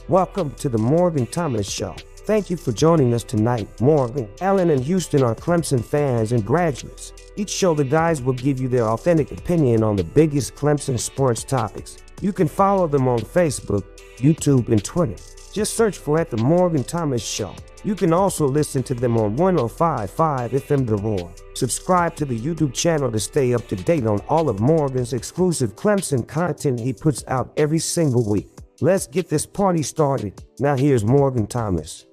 Welcome to the Morgan Thomas Show. Thank you for joining us tonight. Morgan, Allen, and Houston are Clemson fans and graduates. Each show, the guys will give you their authentic opinion on the biggest Clemson sports topics. You can follow them on Facebook, YouTube, and Twitter. Just search for at the Morgan Thomas Show. You can also listen to them on 105.5 FM The Roar. Subscribe to the YouTube channel to stay up to date on all of Morgan's exclusive Clemson content he puts out every single week. Let's get this party started. Now here's Morgan Thomas.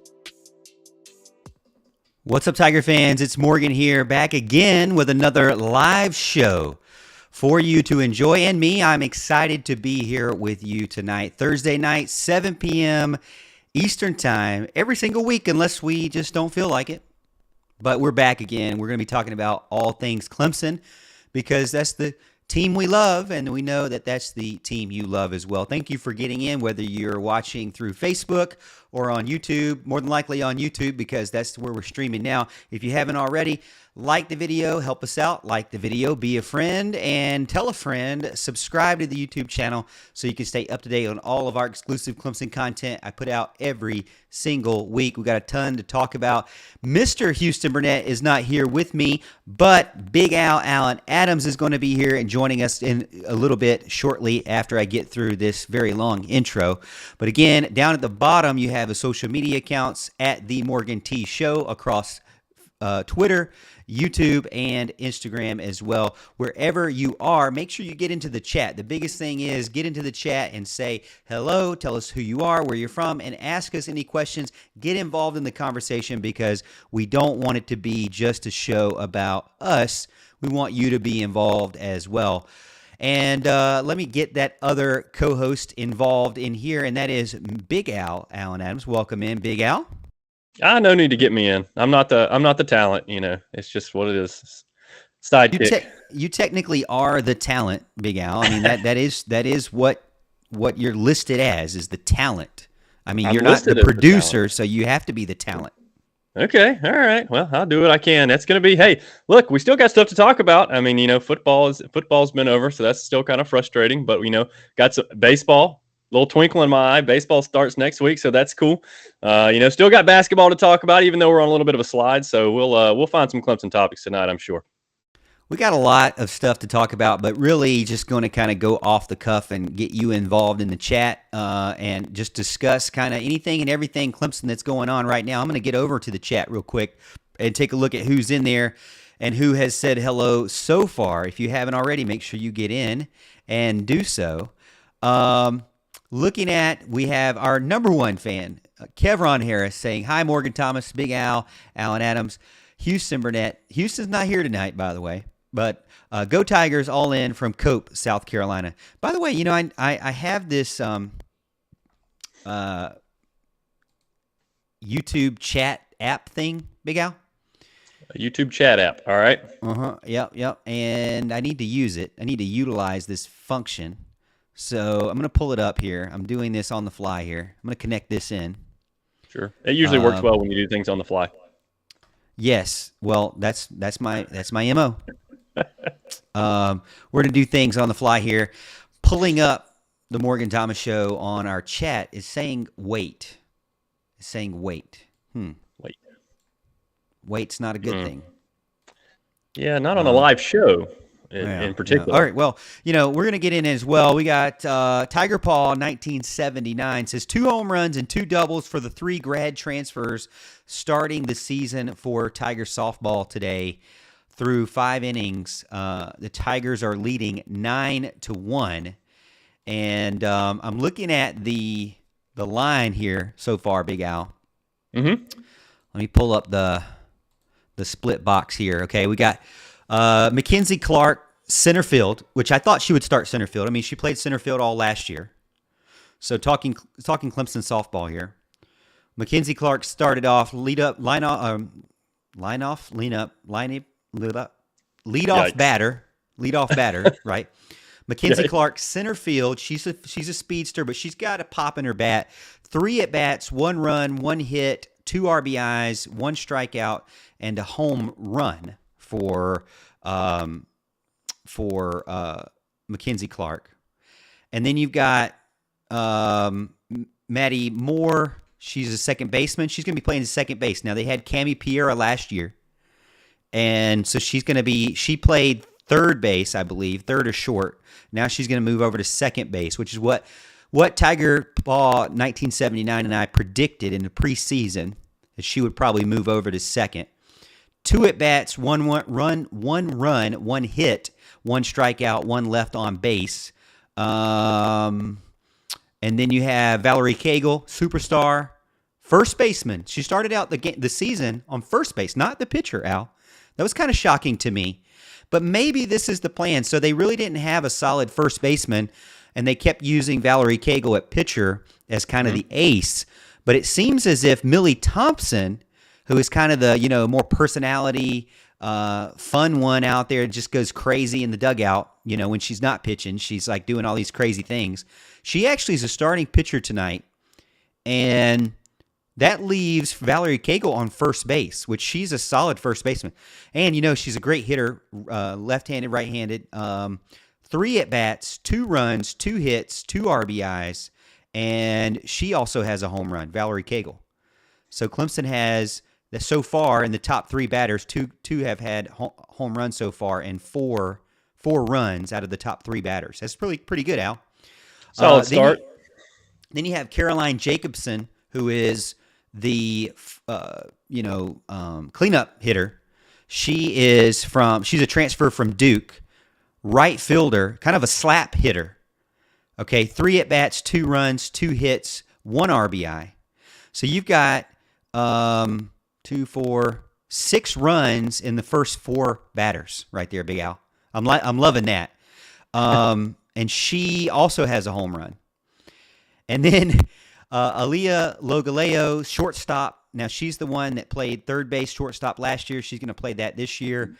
What's up, Tiger fans? It's Morgan here, back again with another live show for you to enjoy. And me, I'm excited to be here with you tonight, Thursday night, 7 p.m. Eastern Time, every single week, unless we just don't feel like it. But we're back again. We're going to be talking about all things Clemson because that's the team we love, and we know that that's the team you love as well. Thank you for getting in, whether you're watching through Facebook or on YouTube, more than likely on YouTube because that's where we're streaming now. If you haven't already, like the video, help us out, like the video, be a friend, and tell a friend, subscribe to the YouTube channel so you can stay up to date on all of our exclusive Clemson content I put out every single week. We got a ton to talk about. Mr. Houston Burnett is not here with me, but Big Allen Adams is going to be here and joining us in a little bit shortly after I get through this very long intro. But again, down at the bottom, you have the social media accounts at The Morgan T Show across Twitter, YouTube, and Instagram as well. Wherever you are, make sure you get into the chat. The biggest thing is get into the chat and say hello, tell us who you are, where you're from, and ask us any questions. Get involved in the conversation because we don't want it to be just a show about us. We want you to be involved as well. And let me get that other co-host involved in here, and that is Big Al, Allen Adams. Welcome in, Big Al. No need to get me in. I'm not the talent, It's just what it is. Sidekick. You technically are the talent, Big Al. I mean that is what you're listed as is the talent. I mean, you're not the producer, so you have to be the talent. Okay, all right. Well, I'll do what I can. That's going to be. Hey, look, we still got stuff to talk about. I mean, football's been over, so that's still kind of frustrating. But got some baseball. Little twinkle in my eye. Baseball starts next week, so that's cool. Still got basketball to talk about, even though we're on a little bit of a slide. So we'll find some Clemson topics tonight, I'm sure. We got a lot of stuff to talk about, but really just going to kind of go off the cuff and get you involved in the chat and just discuss kind of anything and everything Clemson that's going on right now. I'm going to get over to the chat real quick and take a look at who's in there and who has said hello so far. If you haven't already, make sure you get in and do so. We have our number one fan, Kevron Harris, saying, hi, Morgan Thomas, Big Al, Allen Adams, Houston Burnett. Houston's not here tonight, by the way, but go Tigers all in from Cope, South Carolina. By the way, I have this YouTube chat app thing, Big Al. A YouTube chat app, all right. Yep. And I need to use it. I need to utilize this function. So I'm going to pull it up here. I'm doing this on the fly here. I'm going to connect this in. Sure. It usually works well when you do things on the fly. Yes. Well, that's my MO. We're going to do things on the fly here. Pulling up the Morgan Thomas Show on our chat is saying wait. It's saying wait. Wait. Wait's not a good thing. Yeah, not on a live show. In particular. Yeah. All right, well, we're going to get in as well. We got Tiger Paw 1979 says 2 home runs and 2 doubles for the 3 grad transfers starting the season for Tiger softball today. Through 5 innings, the Tigers are leading 9-1. And I'm looking at the line here so far, Big Al. Mm-hmm. Let me pull up the split box here. Okay, we got Mackenzie Clark, center field, which I thought she would start center field. I mean, she played center field all last year. So talking Clemson softball here. Mackenzie Clark started off lead off batter, right? Mackenzie Clark, center field. She's a speedster, but she's got a pop in her bat. 3 at bats, 1 run, 1 hit, 2 RBIs, 1 strikeout, and a home run for Mackenzie Clark. And then you've got Maddie Moore. She's a second baseman. She's going to be playing second base. Now, they had Cami Piera last year. And so she played third base, I believe, third or short. Now she's going to move over to second base, which is what Tiger Ball 1979 and I predicted in the preseason, that she would probably move over to second. 2 at-bats, one run, 1 hit, 1 strikeout, 1 left on base. And then you have Valerie Cagle, superstar, first baseman. She started out the season on first base, not the pitcher, Al. That was kind of shocking to me. But maybe this is the plan. So they really didn't have a solid first baseman, and they kept using Valerie Cagle at pitcher as kind of the ace. But it seems as if Millie Thompson, who is kind of the, more personality, fun one out there, just goes crazy in the dugout, when she's not pitching. She's like doing all these crazy things. She actually is a starting pitcher tonight, and that leaves Valerie Cagle on first base, which she's a solid first baseman. And, she's a great hitter, left-handed, right-handed. 3 at-bats, 2 runs, 2 hits, 2 RBIs, and she also has a home run, Valerie Cagle. So Clemson has, so far in the top 3 batters, two have had home runs so far, and four runs out of the top 3 batters. That's pretty good, Al. Solid start. Then you have Caroline Jacobson, who is the cleanup hitter. She's a transfer from Duke, right fielder, kind of a slap hitter. Okay, 3 at-bats, 2 runs, 2 hits, 1 RBI. So you've got 2, 4, 6 runs in the first 4 batters right there, Big Al. I'm loving that. And she also has a home run. And then Aaliyah Logaleo, shortstop. Now, she's the one that played third base shortstop last year. She's going to play that this year.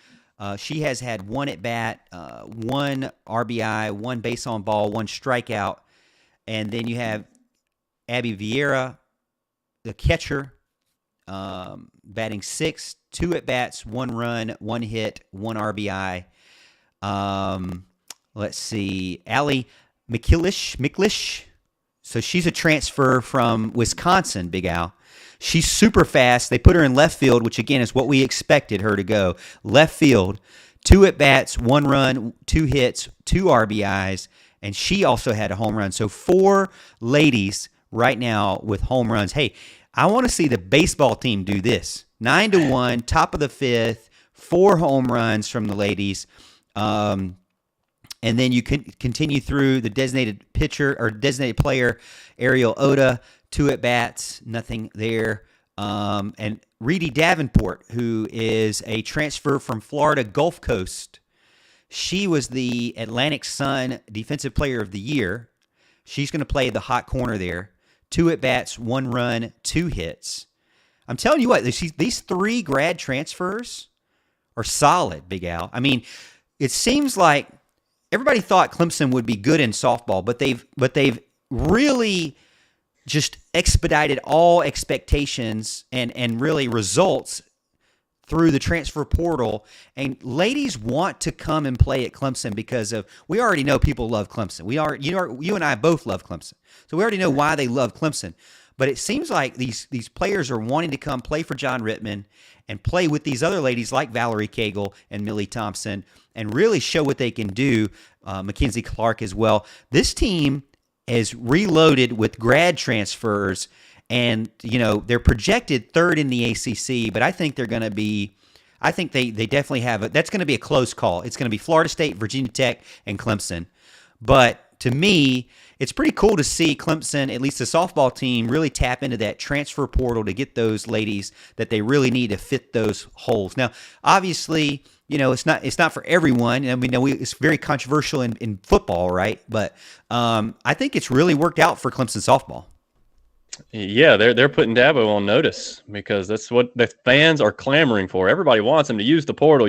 She has had 1 at-bat, 1 RBI, 1 base on ball, 1 strikeout. And then you have Abby Vieira, the catcher, batting 6, 2 at-bats, 1 run, 1 hit, 1 RBI. Let's see, Allie McClish. So she's a transfer from Wisconsin, Big Al. She's super fast. They put her in left field, which, again, is what we expected her to go. Left field, 2 at-bats, 1 run, 2 hits, 2 RBIs, and she also had a home run. So 4 ladies right now with home runs. Hey, I want to see the baseball team do this. 9-1, top of the 5th, 4 home runs from the ladies. And then you can continue through the designated pitcher or designated player, Ariel Oda, 2 at-bats, nothing there. And Reedy Davenport, who is a transfer from Florida Gulf Coast. She was the Atlantic Sun Defensive Player of the Year. She's going to play the hot corner there. 2 at-bats, 1 run, 2 hits. I'm telling you what, these 3 grad transfers are solid, Big Al. I mean, it seems like everybody thought Clemson would be good in softball, but they've really just expedited all expectations and really results through the transfer portal. And ladies want to come and play at Clemson because we already know people love Clemson. You and I both love Clemson. So we already know why they love Clemson. But it seems like these players are wanting to come play for John Rittman and play with these other ladies like Valerie Cagle and Millie Thompson and really show what they can do. Mackenzie Clark as well. This team is reloaded with grad transfers, and they're projected 3rd in the ACC. But I think they're going to be. I think they definitely have that's going to be a close call. It's going to be Florida State, Virginia Tech, and Clemson. But to me, it's pretty cool to see Clemson, at least the softball team, really tap into that transfer portal to get those ladies that they really need to fit those holes. Now, obviously, it's not for everyone. I mean, it's very controversial in football, right? But I think it's really worked out for Clemson softball. Yeah, they're putting Dabo on notice because that's what the fans are clamoring for. Everybody wants them to use the portal,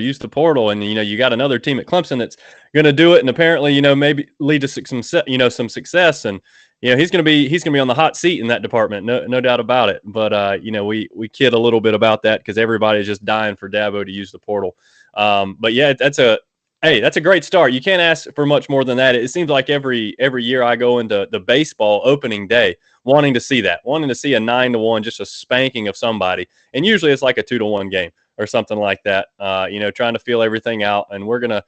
and you got another team at Clemson that's going to do it, and apparently maybe lead to some success, and he's going to be on the hot seat in that department, no doubt about it. But we kid a little bit about that because everybody's just dying for Dabo to use the portal. But yeah, Hey, that's a great start. You can't ask for much more than that. It seems like every year I go into the baseball opening day wanting to see that, wanting to see a 9-1, just a spanking of somebody. And usually it's like a 2-1 game or something like that. Trying to feel everything out. And we're gonna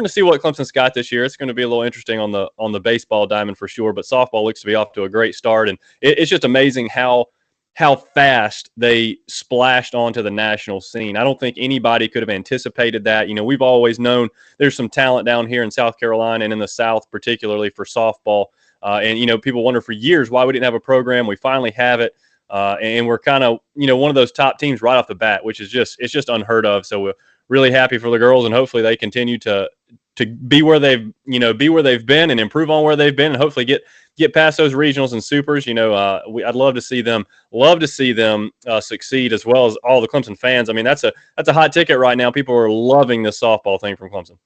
see what Clemson's got this year. It's going to be a little interesting on the baseball diamond for sure. But softball looks to be off to a great start, and it's just amazing how fast they splashed onto the national scene. I don't think anybody could have anticipated that. We've always known there's some talent down here in South Carolina and in the South, particularly for softball. People wonder for years why we didn't have a program. We finally have it. And we're kind of, one of those top teams right off the bat, which is it's just unheard of. So we're really happy for the girls, and hopefully they continue to be where they've been and improve on where they've been, and hopefully get past those regionals and supers. I'd love to see them succeed, as well as all the Clemson fans. I mean, that's a hot ticket right now. People are loving this softball thing from Clemson.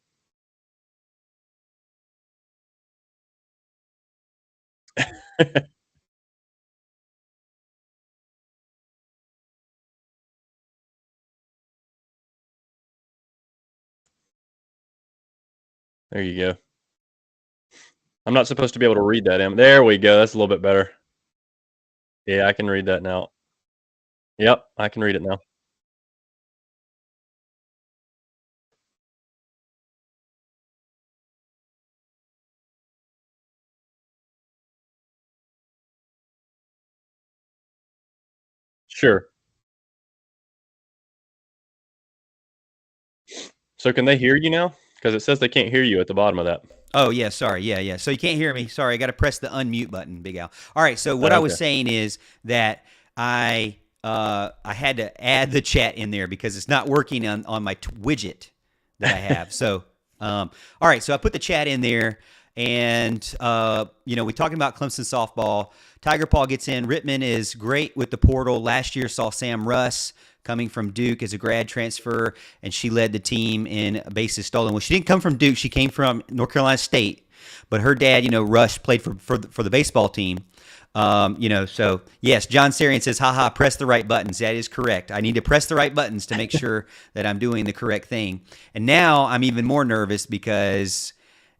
There you go. I'm not supposed to be able to read that, Em. There we go. That's a little bit better. Yeah, I can read that now. Yep, I can read it now. Sure. So can they hear you now? Because it says they can't hear you at the bottom of that. Oh yeah, sorry. Yeah. So you can't hear me. Sorry, I got to press the unmute button, Big Al. All right. So what I was Okay. saying is that I had to add the chat in there because it's not working on my widget that I have. So all right. So I put the chat in there, and we're talking about Clemson softball. Tiger Paw gets in. Rittman is great with the portal. Last year saw Sam Russ coming from Duke as a grad transfer, and she led the team in bases stolen. Well, she didn't come from Duke; she came from North Carolina State. But her dad, Rush, played for the baseball team. So yes, John Sarian says, haha, press the right buttons. That is correct. I need to press the right buttons to make sure that I'm doing the correct thing. And now I'm even more nervous because,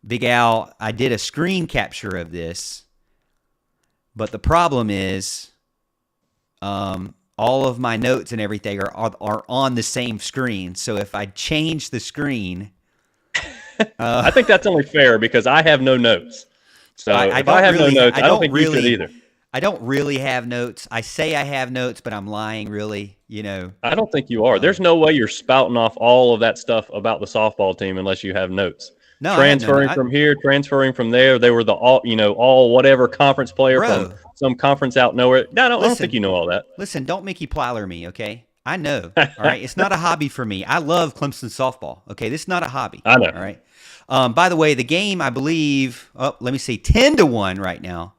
Big Al, I did a screen capture of this, but the problem is, all of my notes and everything are on the same screen. So if I change the screen, I think that's only fair because I have no notes. So if I have no notes, I don't think you should either. I don't really have notes. I say I have notes, but I'm lying, really. I don't think you are. There's no way you're spouting off all of that stuff about the softball team unless you have notes. No, Transferring from here, transferring from there. They were the all whatever conference player Bro. from some conference out nowhere. No, I don't Listen. think you know all that. Listen, don't Mickey Plyler me, okay? I know. All right, it's not a hobby for me. I love Clemson softball. Okay, this is not a hobby. I know. All right. By the way, the game, I believe, let me see, 10-1 right now.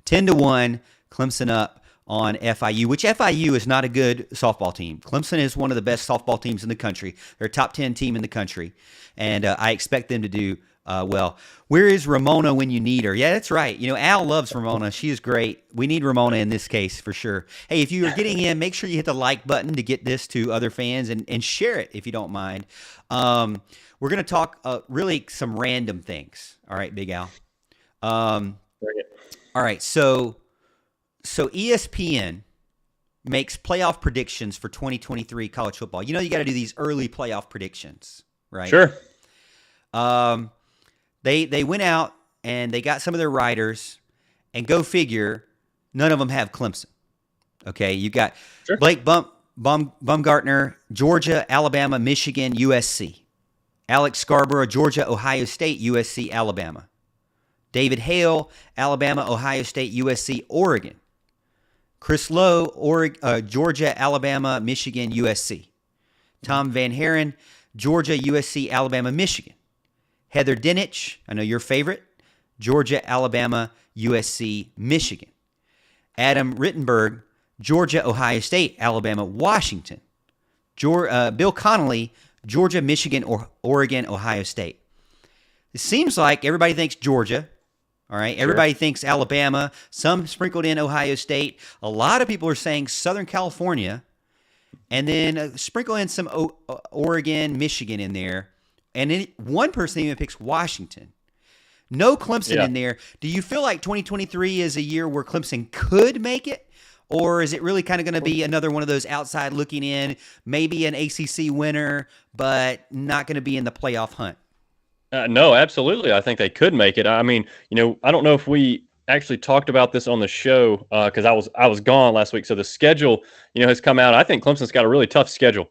10-1, Clemson up on FIU, which FIU is not a good softball team. Clemson is one of the best softball teams in the country. They're a top 10 team in the country, and I expect them to do well. Where is Ramona when you need her? Yeah, that's right. Al loves Ramona. She is great. We need Ramona in this case for sure. Hey, if you are getting in, make sure you hit the like button to get this to other fans, and share it if you don't mind. We're going to talk really some random things. All right, Big Al. All right, so ESPN makes playoff predictions for 2023 college football. You got to do these early playoff predictions, right? Sure. They went out and they got some of their writers, and go figure, none of them have Clemson. Okay, you got Sure. Blake Baumgartner, Georgia, Alabama, Michigan, USC. Alex Scarborough, Georgia, Ohio State, USC, Alabama. David Hale, Alabama, Ohio State, USC, Oregon. Chris Lowe, Georgia, Alabama, Michigan, USC. Tom Van Haren, Georgia, USC, Alabama, Michigan. Heather Dinich, I know your favorite, Georgia, Alabama, USC, Michigan. Adam Rittenberg, Georgia, Ohio State, Alabama, Washington. Bill Connolly, Georgia, Michigan, or Oregon, Ohio State. It seems like everybody thinks Georgia. All right. Everybody thinks Alabama. Some sprinkled in Ohio State. A lot of people are saying Southern California. And then sprinkle in some Oregon, Michigan in there. And one person even picks Washington. No Clemson in there. Do you feel like 2023 is a year where Clemson could make it? Or is it really kind of going to be another one of those outside looking in, maybe an ACC winner, but not going to be in the playoff hunt? No, absolutely. I think they could make it. I mean, I don't know if we actually talked about this on the show because I was gone last week. So the schedule, has come out. I think Clemson's got a really tough schedule.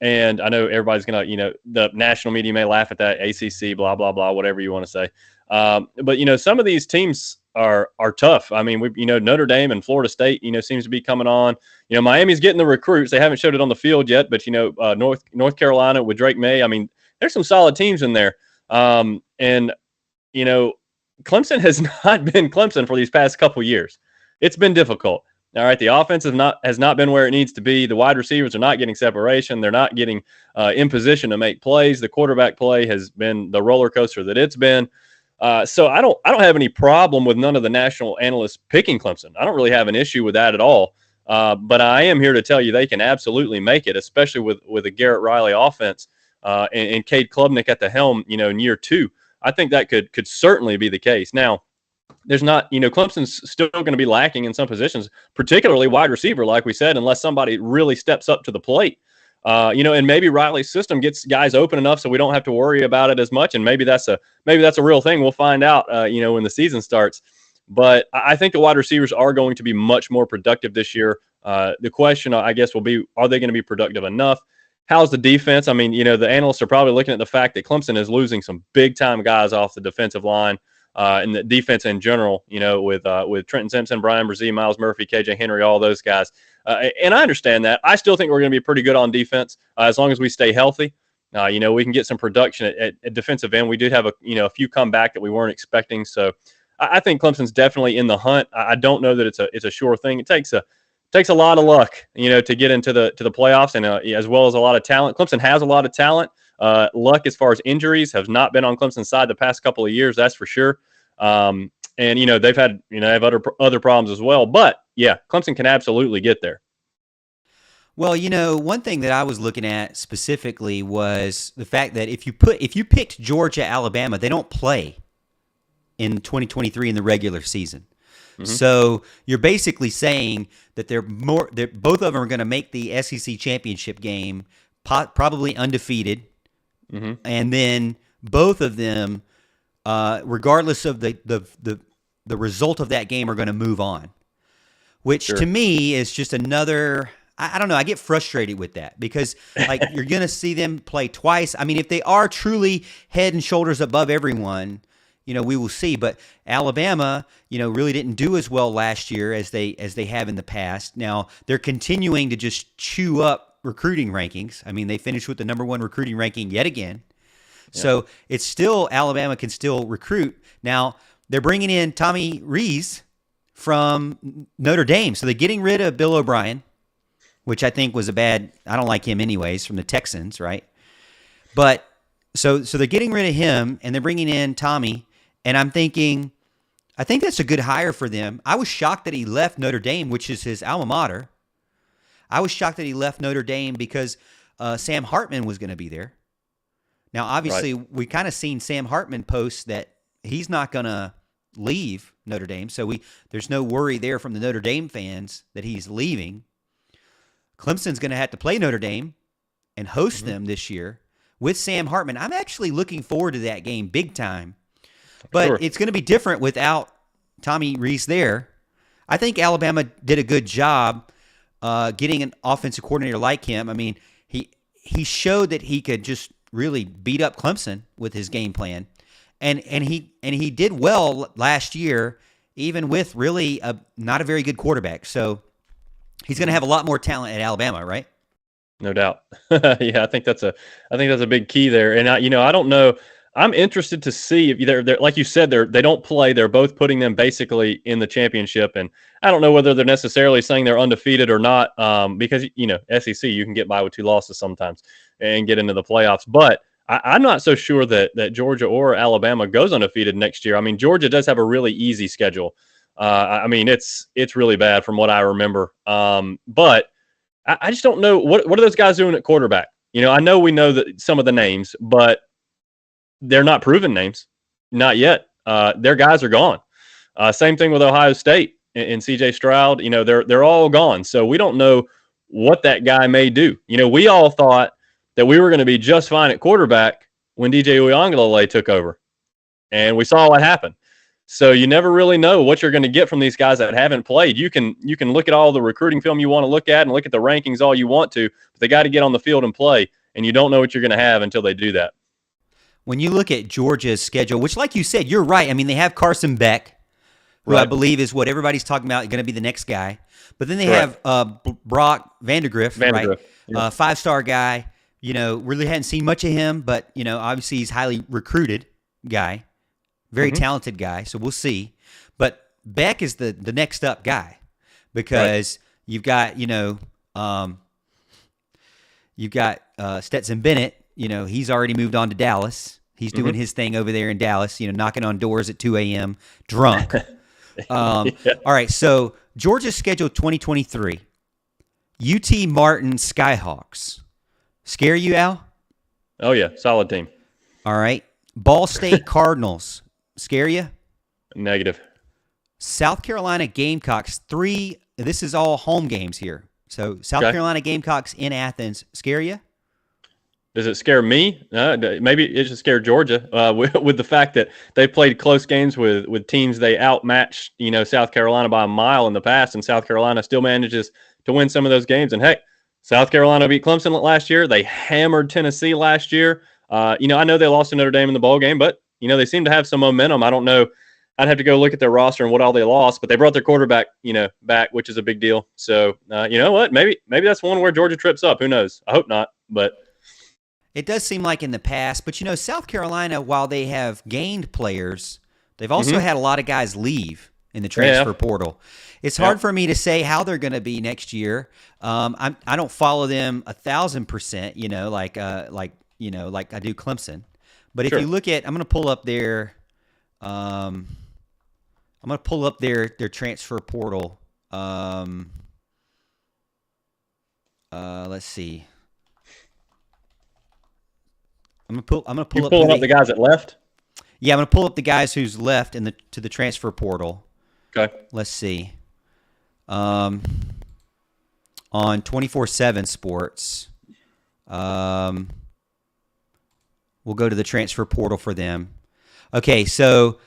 And I know everybody's going to, the national media may laugh at that, ACC, blah, blah, blah, whatever you want to say. But, some of these teams are tough. I mean, Notre Dame and Florida State, seems to be coming on. Miami's getting the recruits. They haven't showed it on the field yet, but, North Carolina with Drake May, I mean, there's some solid teams in there. And, Clemson has not been Clemson for these past couple years. It's been difficult. All right, the offense has not been where it needs to be. The wide receivers are not getting separation. They're not getting in position to make plays. The quarterback play has been the roller coaster that it's been. So I don't have any problem with none of the national analysts picking Clemson. I don't really have an issue with that at all. But I am here to tell you they can absolutely make it, especially with a Garrett Riley offense and Cade Klubnik at the helm. In year 2, I think that could certainly be the case. Now, there's not, Clemson's still going to be lacking in some positions, particularly wide receiver, like we said, unless somebody really steps up to the plate. And maybe Riley's system gets guys open enough so we don't have to worry about it as much. And maybe that's a real thing. We'll find out, when the season starts. But I think the wide receivers are going to be much more productive this year. The question, I guess, will be, are they going to be productive enough? How's the defense? I mean, the analysts are probably looking at the fact that Clemson is losing some big-time guys off the defensive line. And the defense in general, with Trenton Simpson, Brian Brzee, Miles Murphy, KJ Henry, all those guys. And I understand that. I still think we're going to be pretty good on defense as long as we stay healthy. We can get some production at defensive end. We did have a few come back that we weren't expecting. So I think Clemson's definitely in the hunt. I don't know that it's a sure thing. It takes a lot of luck, to get into the playoffs, and as well as a lot of talent. Clemson has a lot of talent. Luck as far as injuries has not been on Clemson's side the past couple of years, that's for sure. And they've had have other problems as well. But yeah, Clemson can absolutely get there. Well, one thing that I was looking at specifically was the fact that if you picked Georgia, Alabama, they don't play in 2023 in the regular season. Mm-hmm. So you're basically saying that both of them are going to make the SEC championship game, probably undefeated. Mm-hmm. And then both of them, regardless of the result of that game, are going to move on, which to me is just another. I don't know. I get frustrated with that because you're going to see them play twice. I mean, if they are truly head and shoulders above everyone, we will see. But Alabama, really didn't do as well last year as they have in the past. Now they're continuing to just chew up recruiting rankings. I mean, they finished with the number 1 recruiting ranking yet again. Yeah. So it's still, Alabama can still recruit. Now they're bringing in Tommy Rees from Notre Dame. So they're getting rid of Bill O'Brien, which I think was I don't like him anyways, from the Texans, right? But so they're getting rid of him and they're bringing in Tommy. And I'm thinking, I think that's a good hire for them. I was shocked that he left Notre Dame, which is his alma mater. I was shocked that he left Notre Dame because Sam Hartman was going to be there. Now, obviously, we kind of seen Sam Hartman post that he's not going to leave Notre Dame. So there's no worry there from the Notre Dame fans that he's leaving. Clemson's going to have to play Notre Dame and host them this year with Sam Hartman. I'm actually looking forward to that game big time. But it's going to be different without Tommy Rees there. I think Alabama did a good job getting an offensive coordinator like him. I mean, he showed that he could just really beat up Clemson with his game plan. And he did well last year, even with really not a very good quarterback. So he's going to have a lot more talent at Alabama, right? No doubt. Yeah, I think that's a big key there. And I don't know. I'm interested to see if they're like you said, they don't play. They're both putting them basically in the championship, and I don't know whether they're necessarily saying they're undefeated or not, because SEC you can get by with 2 losses sometimes and get into the playoffs. But I'm not so sure that Georgia or Alabama goes undefeated next year. I mean, Georgia does have a really easy schedule. I mean, it's really bad from what I remember. But I just don't know what are those guys doing at quarterback. I know we know that some of the names, but they're not proven names, not yet. Their guys are gone. Same thing with Ohio State and C.J. Stroud. They're all gone, so we don't know what that guy may do. We all thought that we were going to be just fine at quarterback when DJ Uiagalelei took over, and we saw what happened. So you never really know what you're going to get from these guys that haven't played. You can look at all the recruiting film you want to look at and look at the rankings all you want to, but they got to get on the field and play, and you don't know what you're going to have until they do that. When you look at Georgia's schedule, which, like you said, you're right. I mean, they have Carson Beck, who Right. I believe is what everybody's talking about, going to be the next guy. But then they have Brock Vandegrift, right? Yeah. 5-star guy. Really hadn't seen much of him, but, obviously he's highly recruited guy, very talented guy. So we'll see. But Beck is the next up guy because you've got, Stetson Bennett. He's already moved on to Dallas. He's doing his thing over there in Dallas, knocking on doors at 2 a.m. drunk. All right, so Georgia's scheduled 2023. UT Martin Skyhawks. Scare you, Al? Oh, yeah. Solid team. All right. Ball State Cardinals. Scare you? Negative. South Carolina Gamecocks. 3. This is all home games here. So South Carolina Gamecocks in Athens. Scare you? Does it scare me? Maybe it should scare Georgia with the fact that they played close games with teams they outmatched, South Carolina by a mile in the past, and South Carolina still manages to win some of those games. And hey, South Carolina beat Clemson last year. They hammered Tennessee last year. I know they lost to Notre Dame in the bowl game, but they seem to have some momentum. I don't know. I'd have to go look at their roster and what all they lost, but they brought their quarterback, back, which is a big deal. So, you know what? Maybe that's one where Georgia trips up. Who knows? I hope not, but. It does seem like in the past, but South Carolina, while they have gained players, they've also had a lot of guys leave in the transfer portal. It's hard for me to say how they're going to be next year. I don't follow them 1,000%, like I do Clemson. But if you look at, I'm going to pull up their transfer portal. Let's see. I'm gonna pull You up pulling up the guys that left? Yeah, I'm gonna pull up the guys who's left to the transfer portal. Okay. Let's see. On 24/7 Sports, we'll go to the transfer portal for them. Okay, so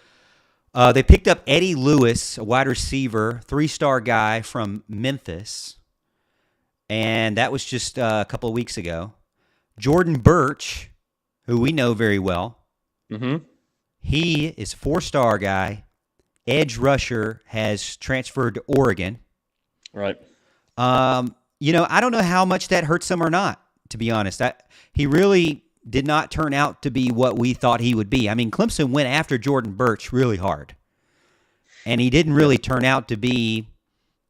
they picked up Eddie Lewis, a wide receiver, 3-star guy from Memphis, and that was just a couple of weeks ago. Jordan Birch, who we know very well. He is a 4-star guy. Edge rusher, has transferred to Oregon. Right. I don't know how much that hurts him or not, to be honest. He really did not turn out to be what we thought he would be. I mean, Clemson went after Jordan Birch really hard. And he didn't really turn out to be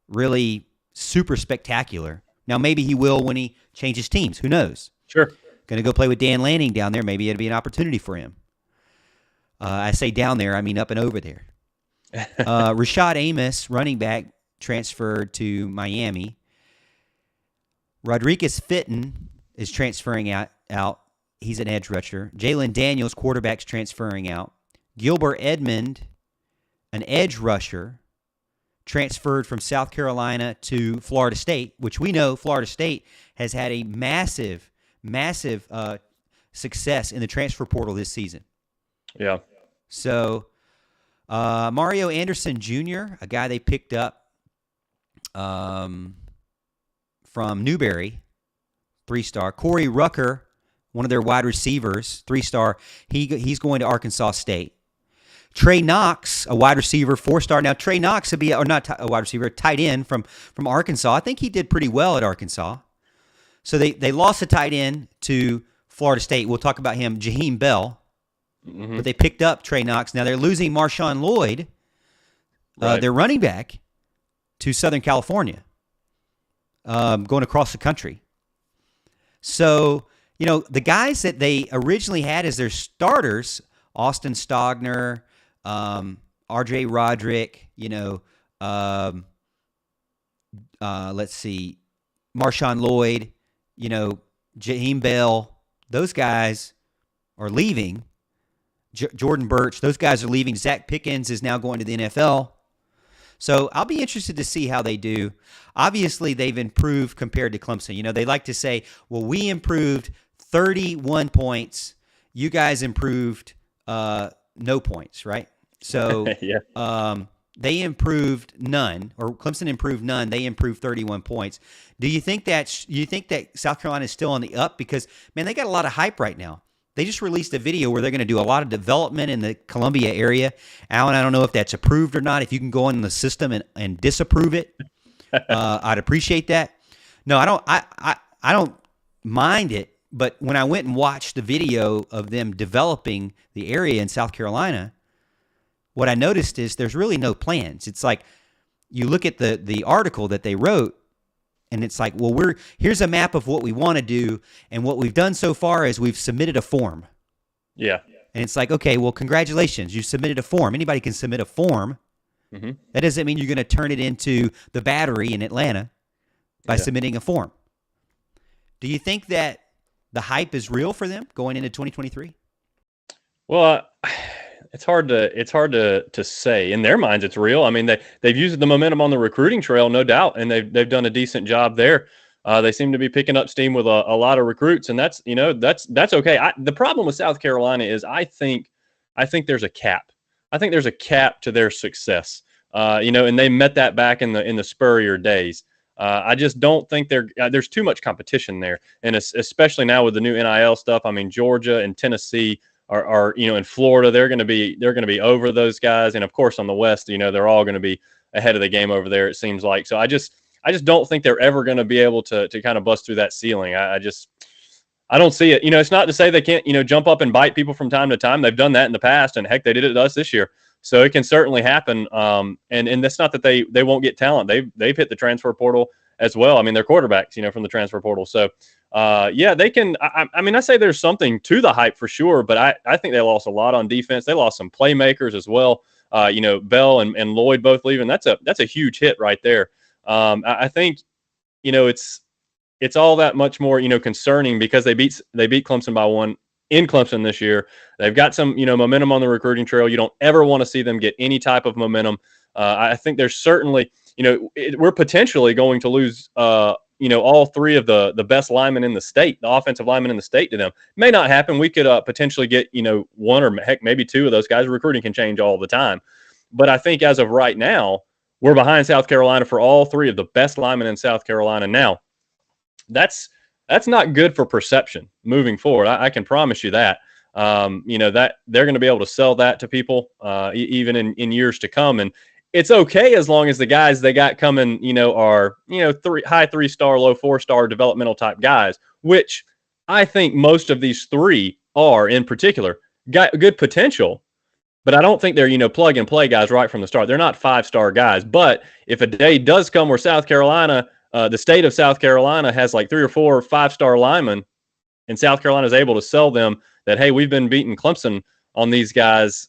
really super spectacular. Now, maybe he will when he changes teams. Who knows? Sure. Going to go play with Dan Lanning down there. Maybe it'd be an opportunity for him. I say down there, I mean up and over there. Rashad Amos, running back, transferred to Miami. Rodriguez Fitton is transferring out. He's an edge rusher. Jalen Daniels, quarterback's transferring out. Gilbert Edmond, an edge rusher, transferred from South Carolina to Florida State, which we know Florida State has had a massive success in the transfer portal this season. Yeah. So Mario Anderson Jr., a guy they picked up from Newberry, 3-star. Corey Rucker, one of their wide receivers, 3-star. He's going to Arkansas State. Trey Knox, a wide receiver, 4-star. Now, Trey Knox would be, or not a wide receiver, a tight end from Arkansas. I think he did pretty well at Arkansas. So they lost a tight end to Florida State. We'll talk about him, Jaheim Bell. But they picked up Trey Knox. Now they're losing Marshawn Lloyd, their running back, to Southern California, going across the country. So, the guys that they originally had as their starters, Austin Stogner, R.J. Roderick, let's see, Marshawn Lloyd, Jaheim Bell, those guys are leaving. Jordan Birch, those guys are leaving. Zach Pickens is now going to the NFL. So I'll be interested to see how they do. Obviously, they've improved compared to Clemson. You know, they like to say, well, we improved 31 points. You guys improved no points, right? So yeah. They improved none, or Clemson improved none. They improved 31 points. Do you think that South Carolina is still on the up? Because, man, they got a lot of hype right now. They just released a video where they're going to do a lot of development in the Columbia area. Alan, I don't know if that's approved or not. If you can go in the system and disapprove it, I'd appreciate that. No, I don't mind it. But when I went and watched the video of them developing the area in South Carolina, what I noticed is there's really no plans. It's like you look at the article that they wrote, and it's like, well, here's a map of what we want to do, and what we've done so far is we've submitted a form. Yeah. And it's like, okay, well, congratulations, you submitted a form. Anybody can submit a form. Mm-hmm. That doesn't mean you're going to turn it into the Battery in Atlanta by submitting a form. Do you think that the hype is real for them going into 2023? Well, it's hard to say. In their minds, it's real. I mean, they've used the momentum on the recruiting trail, no doubt, and they've done a decent job there. They seem to be picking up steam with a lot of recruits, and that's okay. The problem with South Carolina is I think there's a cap. I think there's a cap to their success. And they met that back in the Spurrier days. I just don't think there's too much competition there, and especially now with the new NIL stuff. I mean, Georgia and Tennessee are in Florida, they're going to be over those guys, and of course on the West, they're all going to be ahead of the game over there. It seems like. So I just don't think they're ever going to be able to kind of bust through that ceiling. I don't see it. It's not to say they can't jump up and bite people from time to time. They've done that in the past, and heck, they did it to us this year. So it can certainly happen. And that's not that they won't get talent. They've hit the transfer portal as well. I mean, they're quarterbacks, from the transfer portal. So they can. I say there's something to the hype for sure, but I think they lost a lot on defense. They lost some playmakers as well. Bell and Lloyd both leaving. That's a huge hit right there. I think it's all that much more concerning because they beat Clemson by 1 in Clemson this year. They've got some momentum on the recruiting trail. You don't ever want to see them get any type of momentum. I think there's certainly we're potentially going to lose all three of the best linemen in the state, the offensive linemen in the state to them. May not happen. We could potentially get, one or heck, maybe two of those guys. Recruiting can change all the time. But I think as of right now, we're behind South Carolina for all three of the best linemen in South Carolina. Now, that's not good for perception moving forward. I can promise you that. That they're going to be able to sell that to people even in years to come. And it's okay as long as the guys they got coming, are, high 3-star, low 4-star developmental type guys, which I think most of these three are in particular. Got good potential, but I don't think they're, plug and play guys right from the start. They're not 5-star guys. But if a day does come where South Carolina, the state of South Carolina has like 3 or 4 5-star linemen, and South Carolina is able to sell them that, hey, we've been beating Clemson on these guys,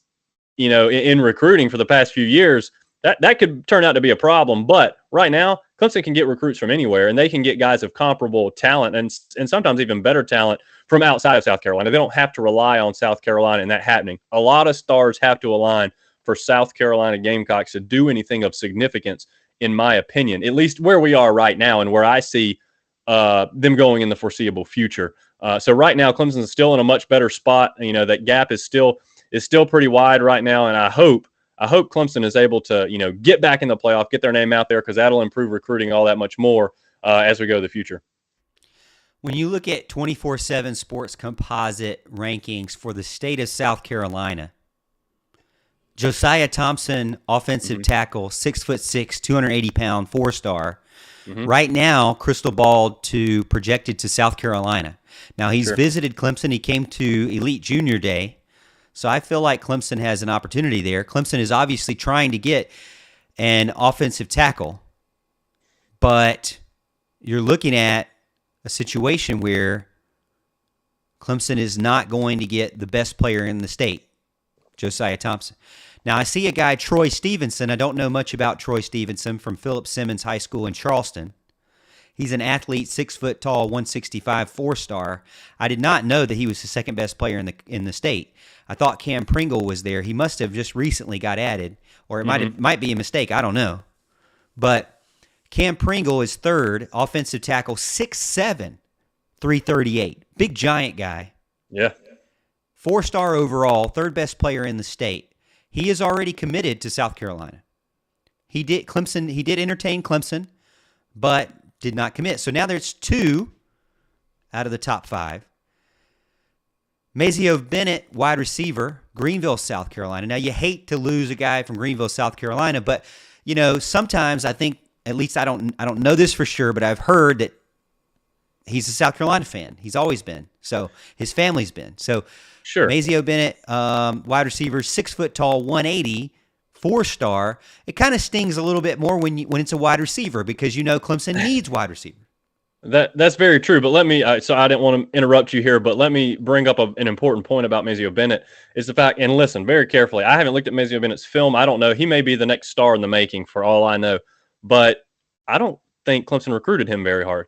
in recruiting for the past few years, that could turn out to be a problem. But right now, Clemson can get recruits from anywhere, and they can get guys of comparable talent and sometimes even better talent from outside of South Carolina. They don't have to rely on South Carolina and that happening. A lot of stars have to align for South Carolina Gamecocks to do anything of significance, in my opinion, at least where we are right now and where I see them going in the foreseeable future. So right now, Clemson is still in a much better spot. That gap is still pretty wide right now, and I hope Clemson is able to, get back in the playoff, get their name out there, because that'll improve recruiting all that much more as we go to the future. When you look at 24/7 Sports composite rankings for the state of South Carolina, Josiah Thompson, offensive tackle, 6'6", 280-pound, 4-star. Right now, crystal ball projected to South Carolina. Now, he's visited Clemson. He came to Elite Junior Day. So I feel like Clemson has an opportunity there. Clemson is obviously trying to get an offensive tackle, but you're looking at a situation where Clemson is not going to get the best player in the state, Josiah Thompson. Now, I see a guy, Troy Stevenson. I don't know much about Troy Stevenson from Philip Simmons High School in Charleston. He's an athlete, 6 foot tall, 165, 4-star. I did not know that he was the second best player in the state. I thought Cam Pringle was there. He must have just recently got added, or it might be a mistake. I don't know. But Cam Pringle is third, offensive tackle, 6'7", 338. Big giant guy. Yeah. 4-star overall, third best player in the state. He is already committed to South Carolina. He did entertain Clemson, but did not commit. So now there's 2 out of the top 5. Mazio Bennett, wide receiver, Greenville, South Carolina. Now, you hate to lose a guy from Greenville, South Carolina, but, sometimes I think, at least I don't know this for sure, but I've heard that he's a South Carolina fan. He's always been. So his family's been. So sure. Mazio Bennett, wide receiver, 6 foot tall, 180, 4-star. It kind of stings a little bit more when it's a wide receiver because Clemson needs wide receiver. That's very true, but let me. So I didn't want to interrupt you here, but let me bring up an important point about Mazio Bennett. Is the fact, and listen very carefully. I haven't looked at Mazio Bennett's film. I don't know. He may be the next star in the making, for all I know. But I don't think Clemson recruited him very hard.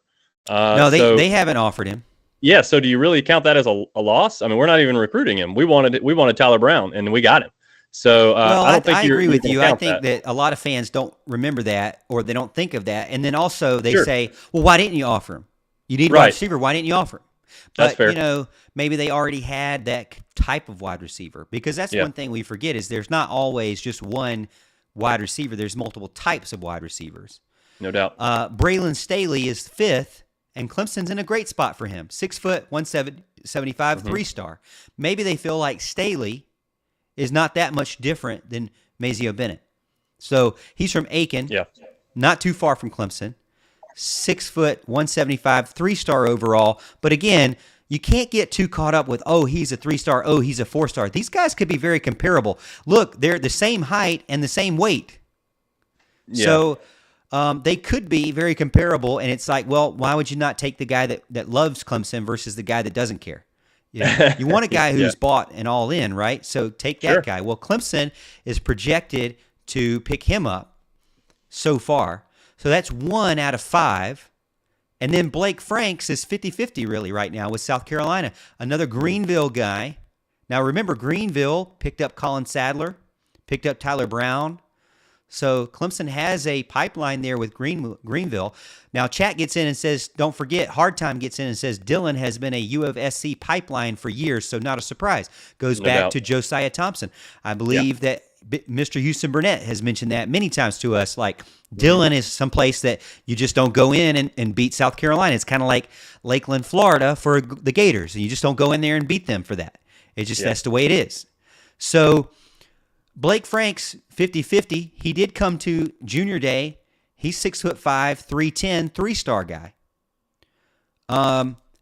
No, they haven't offered him. Yeah. So do you really count that as a loss? I mean, we're not even recruiting him. We wanted Tyler Brown, and we got him. So I don't think I agree with you. I think that a lot of fans don't remember that, or they don't think of that. And then also they say, well, why didn't you offer him? You need a wide receiver. Why didn't you offer him? But, that's fair. Maybe they already had that type of wide receiver, because that's one thing we forget is there's not always just one wide receiver. There's multiple types of wide receivers. No doubt. Braylon Staley is 5th, and Clemson's in a great spot for him. 6 foot, 175, 3-star. Maybe they feel like Staley is not that much different than Mazio Bennett. So he's from Aiken, not too far from Clemson. 6 foot, 175, 3-star overall. But again, you can't get too caught up with, he's a 3-star, he's a 4-star. These guys could be very comparable. Look, they're the same height and the same weight. Yeah. So they could be very comparable, and it's like, well, why would you not take the guy that loves Clemson versus the guy that doesn't care? You want a guy who's bought and all in, right? So take that guy. Well, Clemson is projected to pick him up so far. So that's 1 out of 5. And then Blake Franks is 50-50 really right now with South Carolina. Another Greenville guy. Now remember, Greenville picked up Colin Sadler, picked up Tyler Brown. So Clemson has a pipeline there with Greenville. Now Chat gets in and says, don't forget, Hard Time gets in and says, Dillon has been a U of SC pipeline for years, so not a surprise. Goes back to Josiah Thompson. I believe that Mr. Houston Burnett has mentioned that many times to us, like Dillon is someplace that you just don't go in and beat South Carolina. It's kind of like Lakeland, Florida for the Gators, and you just don't go in there and beat them for that. It's just that's the way it is. So Blake Franks, 50-50. He did come to junior day. He's 6'5", 310, 3-star guy.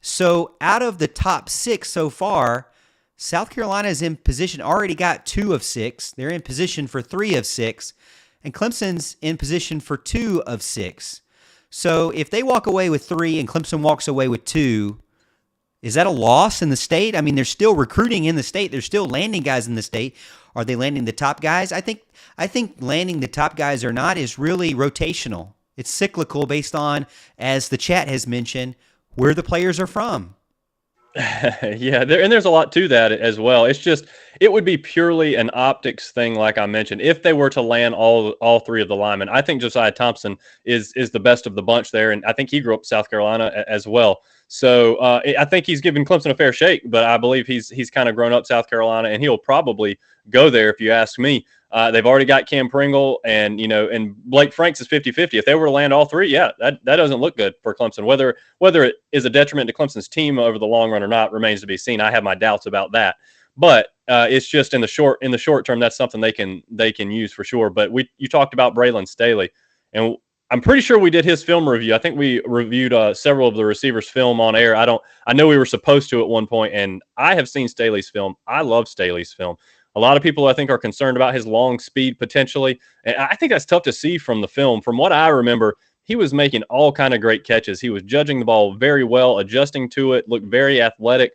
So out of the top 6 so far, South Carolina is in position, already got 2 of 6. They're in position for 3 of 6. And Clemson's in position for 2 of 6. So if they walk away with 3 and Clemson walks away with 2, is that a loss in the state? I mean, they're still recruiting in the state. They're still landing guys in the state. Are they landing the top guys? I think landing the top guys or not is really rotational. It's cyclical based on, as the chat has mentioned, where the players are from. There's a lot to that as well. It's just, it would be purely an optics thing, like I mentioned. If they were to land all 3 of the linemen, I think Josiah Thompson is the best of the bunch there, and I think he grew up in South Carolina as well. So I think he's given Clemson a fair shake, but I believe he's kind of grown up South Carolina, and he'll probably go there if you ask me. They've already got Cam Pringle, and Blake Franks is 50-50. If they were to land all 3, that doesn't look good for Clemson. Whether it is a detriment to Clemson's team over the long run or not remains to be seen. I have my doubts about that, but it's just in the short term, that's something they can use for sure. But you talked about Braylon Staley, and I'm pretty sure we did his film review. I think we reviewed several of the receivers' film on air. I know we were supposed to at one point, and I have seen Staley's film. I love Staley's film. A lot of people, I think, are concerned about his long speed potentially, and I think that's tough to see from the film. From what I remember, he was making all kind of great catches. He was judging the ball very well, adjusting to it, looked very athletic.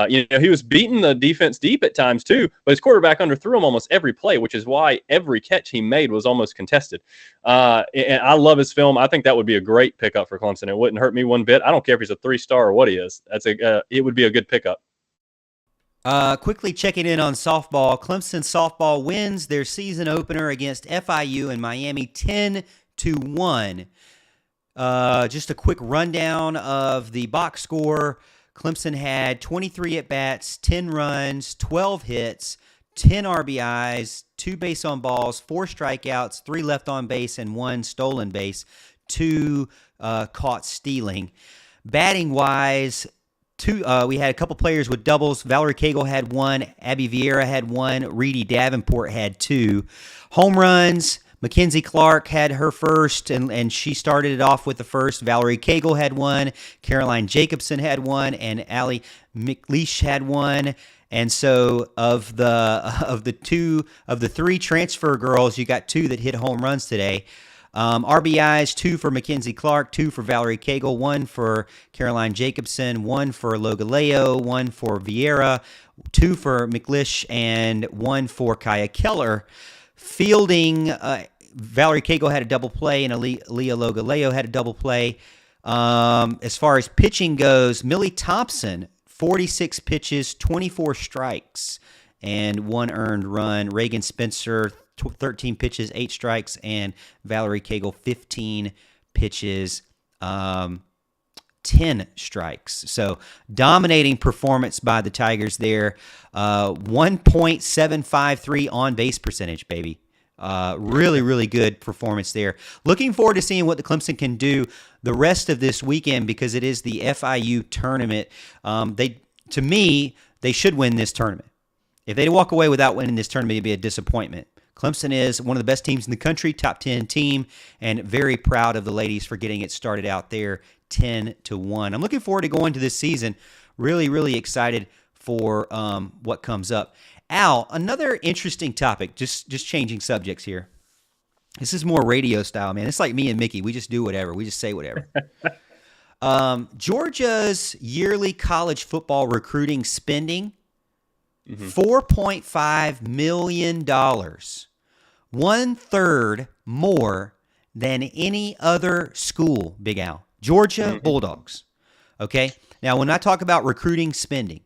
He was beating the defense deep at times too, but his quarterback underthrew him almost every play, which is why every catch he made was almost contested. And I love his film. I think that would be a great pickup for Clemson. It wouldn't hurt me one bit. I don't care if he's a 3-star or what he is. It would be a good pickup. Quickly checking in on softball. Clemson softball wins their season opener against FIU in Miami 10-1. Just a quick rundown of the box score. Clemson had 23 at-bats, 10 runs, 12 hits, 10 RBIs, 2 base on balls, 4 strikeouts, 3 left on base, and 1 stolen base, 2 caught stealing. Batting-wise, we had a couple players with doubles. Valerie Cagle had 1, Abby Vieira had 1, Reedy Davenport had 2. Home runs, Mackenzie Clark had her first, and she started it off with the first. Valerie Cagle had 1, Caroline Jacobson had 1, and Allie McLeish had 1. And so of the 3 transfer girls, you got 2 that hit home runs today. RBIs, 2 for Mackenzie Clark, 2 for Valerie Cagle, 1 for Caroline Jacobson, 1 for Logaleo, 1 for Vieira, 2 for McLeish, and 1 for Kaya Keller. Fielding, Valerie Cagle had a double play, and Leah Logaleo had a double play. As far as pitching goes, Millie Thompson, 46 pitches, 24 strikes, and 1 earned run. Reagan Spencer, 13 pitches, 8 strikes, and Valerie Cagle, 15 pitches, 10 strikes. So dominating performance by the Tigers there. 1.753 on base percentage, baby. Really, really good performance there. Looking forward to seeing what the Clemson can do the rest of this weekend because it is the FIU tournament. To me, they should win this tournament. If they walk away without winning this tournament, it'd be a disappointment. Clemson is one of the best teams in the country, top 10 team, and very proud of the ladies for getting it started out there 10-1. I'm looking forward to going to this season. Really, really excited for what comes up. Al, another interesting topic, just changing subjects here. This is more radio style, man. It's like me and Mickey. We just do whatever. We just say whatever. Georgia's yearly college football recruiting spending, $4.5 million. 1/3 more than any other school, Big Al. Georgia Bulldogs. Okay? Now, when I talk about recruiting spending,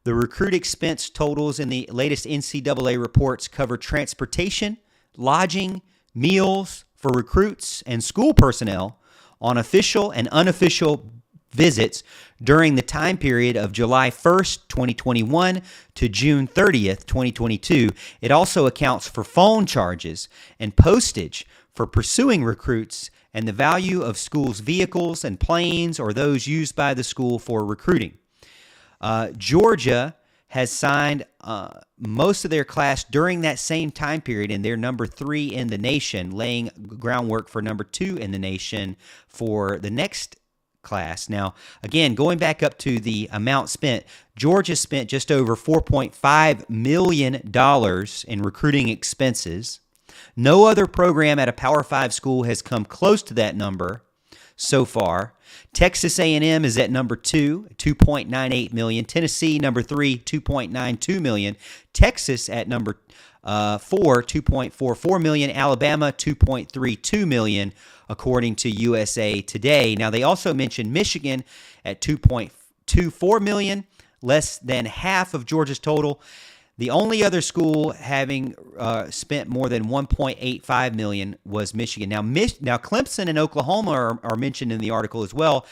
the recruit expense totals in the latest NCAA reports cover transportation, lodging, meals for recruits, and school personnel on official and unofficial visits during the time period of July 1st, 2021 to June 30th, 2022. It also accounts for phone charges and postage for pursuing recruits and the value of schools' vehicles and planes or those used by the school for recruiting. Georgia has signed most of their class during that same time period, and they're number 3 in the nation, laying groundwork for number 2 in the nation for the next class. Now, again, going back up to the amount spent, Georgia spent just over $4.5 million in recruiting expenses. No other program at a Power 5 school has come close to that number so far. Texas A&M is at number 2, $2.98 million. Tennessee, number 3, $2.92 million. Texas at number 4, $2.44 million. Alabama, $2.32 million, according to USA Today. Now, they also mentioned Michigan at $2.24 million, less than half of Georgia's total. The only other school having spent more than $1.85 million was Michigan. Now, Clemson and Oklahoma are mentioned in the article as well.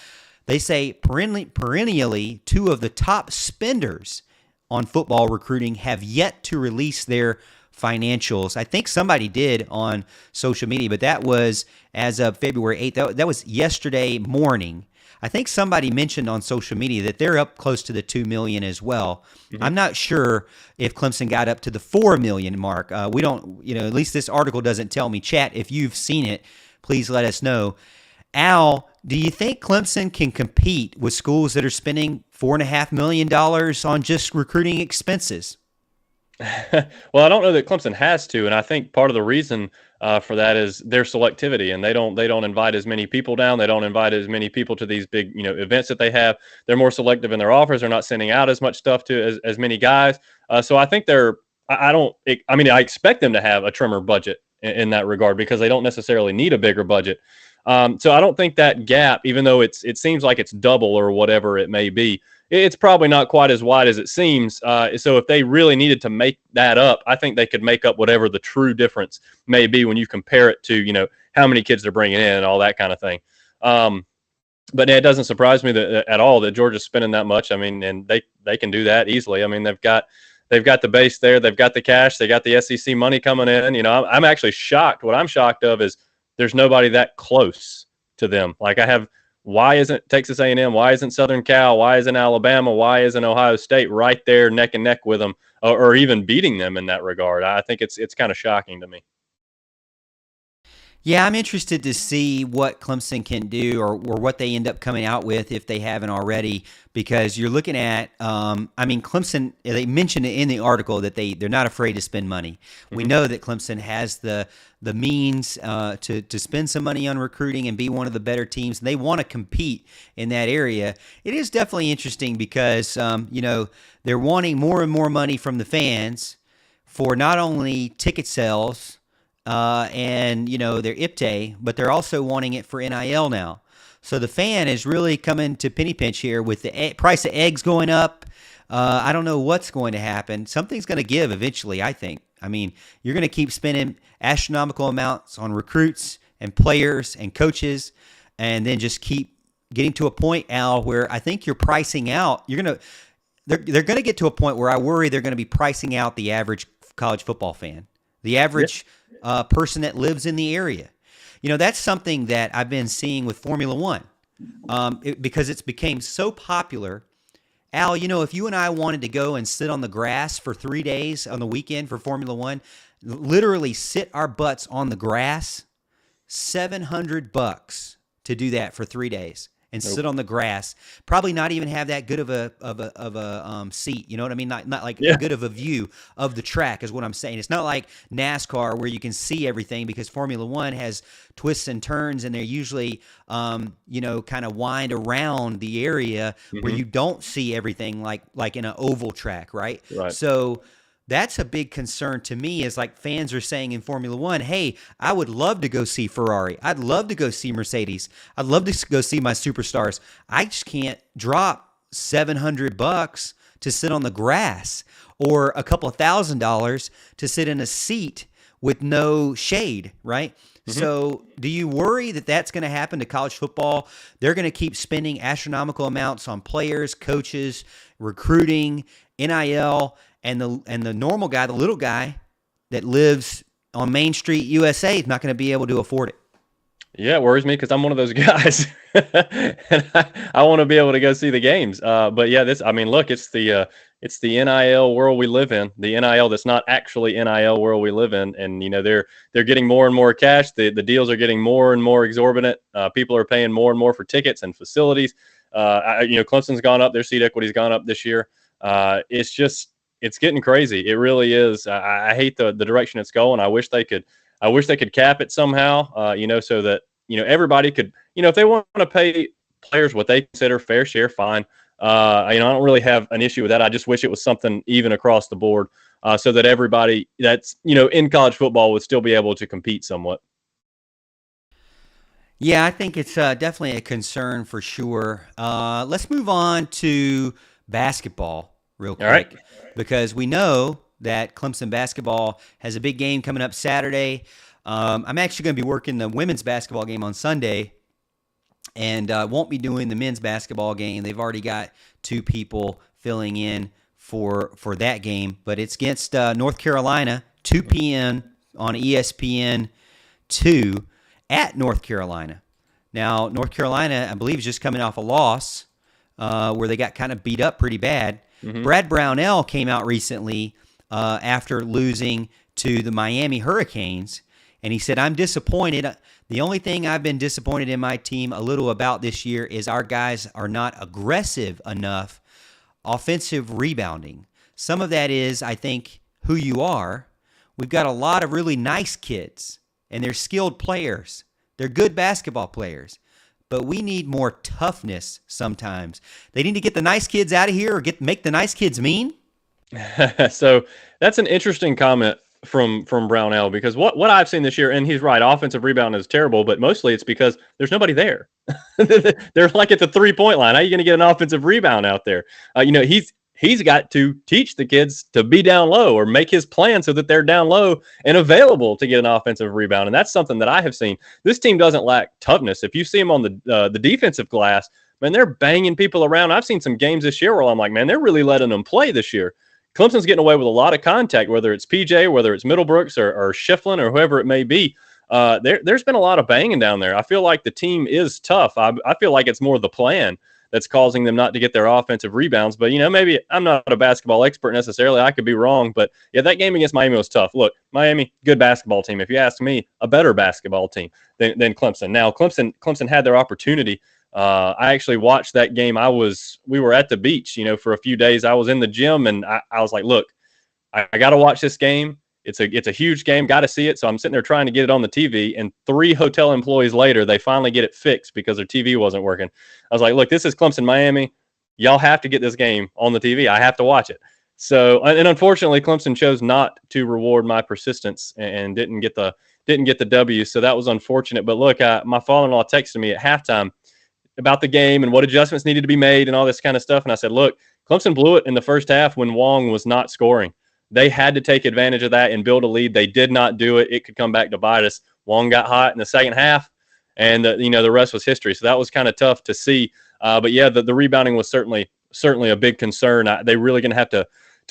They say perennially 2 of the top spenders on football recruiting have yet to release their financials. I think somebody did on social media, but that was as of February 8th. That was yesterday morning. I think somebody mentioned on social media that they're up close to the $2 million as well. I'm not sure if Clemson got up to the $4 million mark. We don't, at least this article doesn't tell me. Chat, if you've seen it, please let us know. Al, do you think Clemson can compete with schools that are spending $4.5 million on just recruiting expenses? Well, I don't know that Clemson has to, and I think part of the reason for that is their selectivity, and they don't invite as many people down. They don't invite as many people to these big events that they have. They're more selective in their offers. They're not sending out as much stuff to as many guys. So I think they're. I don't. I mean, I expect them to have a trimmer budget in that regard because they don't necessarily need a bigger budget. So I don't think that gap, even though it seems like it's double or whatever it may be, it's probably not quite as wide as it seems. So if they really needed to make that up, I think they could make up whatever the true difference may be when you compare it to, how many kids they're bringing in and all that kind of thing. But it doesn't surprise me at all that Georgia's spending that much. I mean, and they can do that easily. I mean, they've got the base there, they've got the cash, they got the SEC money coming in. I'm actually shocked. What I'm shocked of is there's nobody that close to them. Like why isn't Texas A&M? Why isn't Southern Cal? Why isn't Alabama? Why isn't Ohio State right there neck and neck with them, or even beating them in that regard? I think it's kind of shocking to me. Yeah, I'm interested to see what Clemson can do or what they end up coming out with if they haven't already, because you're looking at, Clemson, they mentioned it in the article that they're not afraid to spend money. Mm-hmm. We know that Clemson has the means to spend some money on recruiting and be one of the better teams, and they want to compete in that area. It is definitely interesting because, they're wanting more and more money from the fans for not only ticket sales, and their IPTE, but they're also wanting it for NIL now. So the fan is really coming to penny pinch here with the price of eggs going up. I don't know what's going to happen. Something's going to give eventually, I think. I mean, you're going to keep spending astronomical amounts on recruits and players and coaches, and then just keep getting to a point, Al, where I think you're pricing out. They're going to get to a point where I worry they're going to be pricing out the average college football fan, the average person that lives in the area. That's something that I've been seeing with Formula One, because it's became so popular. Al, if you and I wanted to go and sit on the grass for 3 days on the weekend for Formula One, literally sit our butts on the grass, $700 to do that for 3 days. And sit on the grass, probably not even have that good of a seat. You know what I mean? Not like good of a view of the track is what I'm saying. It's not like NASCAR where you can see everything, because Formula One has twists and turns, and they're usually, kind of wind around the area where you don't see everything like in an oval track, right? Right. So that's a big concern to me, is like fans are saying in Formula One, hey, I would love to go see Ferrari. I'd love to go see Mercedes. I'd love to go see my superstars. I just can't drop $700 to sit on the grass, or a couple of $1,000 to sit in a seat with no shade, right? Mm-hmm. So do you worry that that's going to happen to college football? They're going to keep spending astronomical amounts on players, coaches, recruiting, NIL, and the normal guy, the little guy that lives on Main Street, USA, is not going to be able to afford it. Yeah, it worries me because I'm one of those guys, and I want to be able to go see the games. But yeah, look, it's the NIL world we live in, the NIL that's not actually NIL world we live in, and they're getting more and more cash. The deals are getting more and more exorbitant. People are paying more and more for tickets and facilities. Clemson's gone up; their seat equity's gone up this year. It's getting crazy. It really is. I hate the direction it's going. I wish they could cap it somehow, so that, everybody could, if they want to pay players what they consider fair share, fine. I don't really have an issue with that. I just wish it was something even across the board, so that everybody that's, in college football would still be able to compete somewhat. Yeah, I think it's definitely a concern for sure. Let's move on to basketball real quick. All right. Because we know that Clemson basketball has a big game coming up Saturday. I'm actually going to be working the women's basketball game on Sunday, and won't be doing the men's basketball game. They've already got 2 people filling in for that game, but it's against North Carolina, 2 p.m. on ESPN2 at North Carolina. Now, North Carolina, I believe, is just coming off a loss where they got kind of beat up pretty bad. Mm-hmm. Brad Brownell came out recently after losing to the Miami Hurricanes, and he said, I'm disappointed. The only thing I've been disappointed in my team a little about this year is our guys are not aggressive enough offensive rebounding. Some of that is, I think, who you are. We've got a lot of really nice kids, and they're skilled players. They're good basketball players. But we need more toughness sometimes. They need to get the nice kids out of here or make the nice kids mean. So that's an interesting comment from Brownell, because what I've seen this year, and he's right, offensive rebound is terrible, but mostly it's because there's nobody there. They're like at the 3-point line. How are you going to get an offensive rebound out there? He's got to teach the kids to be down low, or make his plan so that they're down low and available to get an offensive rebound. And that's something that I have seen. This team doesn't lack toughness. If you see them on the defensive glass, man, they're banging people around. I've seen some games this year where I'm like, man, they're really letting them play this year. Clemson's getting away with a lot of contact, whether it's PJ, whether it's Middlebrooks or Schifflin or whoever it may be. There's been a lot of banging down there. I feel like the team is tough. I feel like it's more the plan that's causing them not to get their offensive rebounds. But, maybe I'm not a basketball expert necessarily. I could be wrong. But, yeah, that game against Miami was tough. Look, Miami, good basketball team. If you ask me, a better basketball team than Clemson. Now, Clemson had their opportunity. I actually watched that game. We were at the beach, for a few days. I was in the gym, and I was like, look, I got to watch this game. It's a huge game. Got to see it. So I'm sitting there trying to get it on the TV, and 3 hotel employees later, they finally get it fixed because their TV wasn't working. I was like, look, this is Clemson, Miami. Y'all have to get this game on the TV. I have to watch it. So, and unfortunately, Clemson chose not to reward my persistence and didn't get the W. So that was unfortunate. But look, my father-in-law texted me at halftime about the game and what adjustments needed to be made and all this kind of stuff. And I said, look, Clemson blew it in the first half when Wong was not scoring. They had to take advantage of that and build a lead. They did not do it. It could come back to bite us. Wong got hot in the second half, and the rest was history. So that was kind of tough to see. But yeah, the rebounding was certainly a big concern. They really going to have to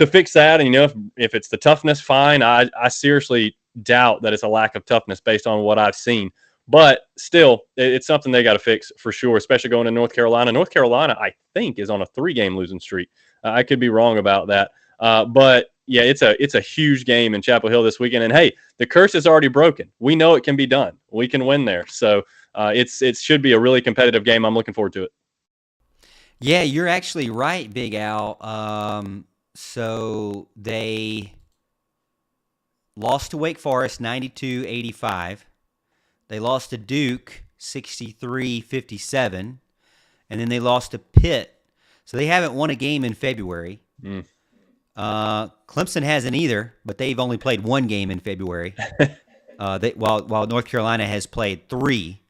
fix that. And if it's the toughness, fine. I seriously doubt that it's a lack of toughness based on what I've seen. But still, it's something they got to fix for sure, especially going to North Carolina. North Carolina, I think, is on a 3-game losing streak. I could be wrong about that. But yeah, it's a huge game in Chapel Hill this weekend. And hey, the curse is already broken. We know it can be done. We can win there. So it should be a really competitive game. I'm looking forward to it. Yeah, you're actually right, Big Al. So they lost to Wake Forest 92-85. They lost to Duke 63-57. And then they lost to Pitt. So they haven't won a game in February. Clemson hasn't either, but they've only played 1 game in February, while North Carolina has played 3.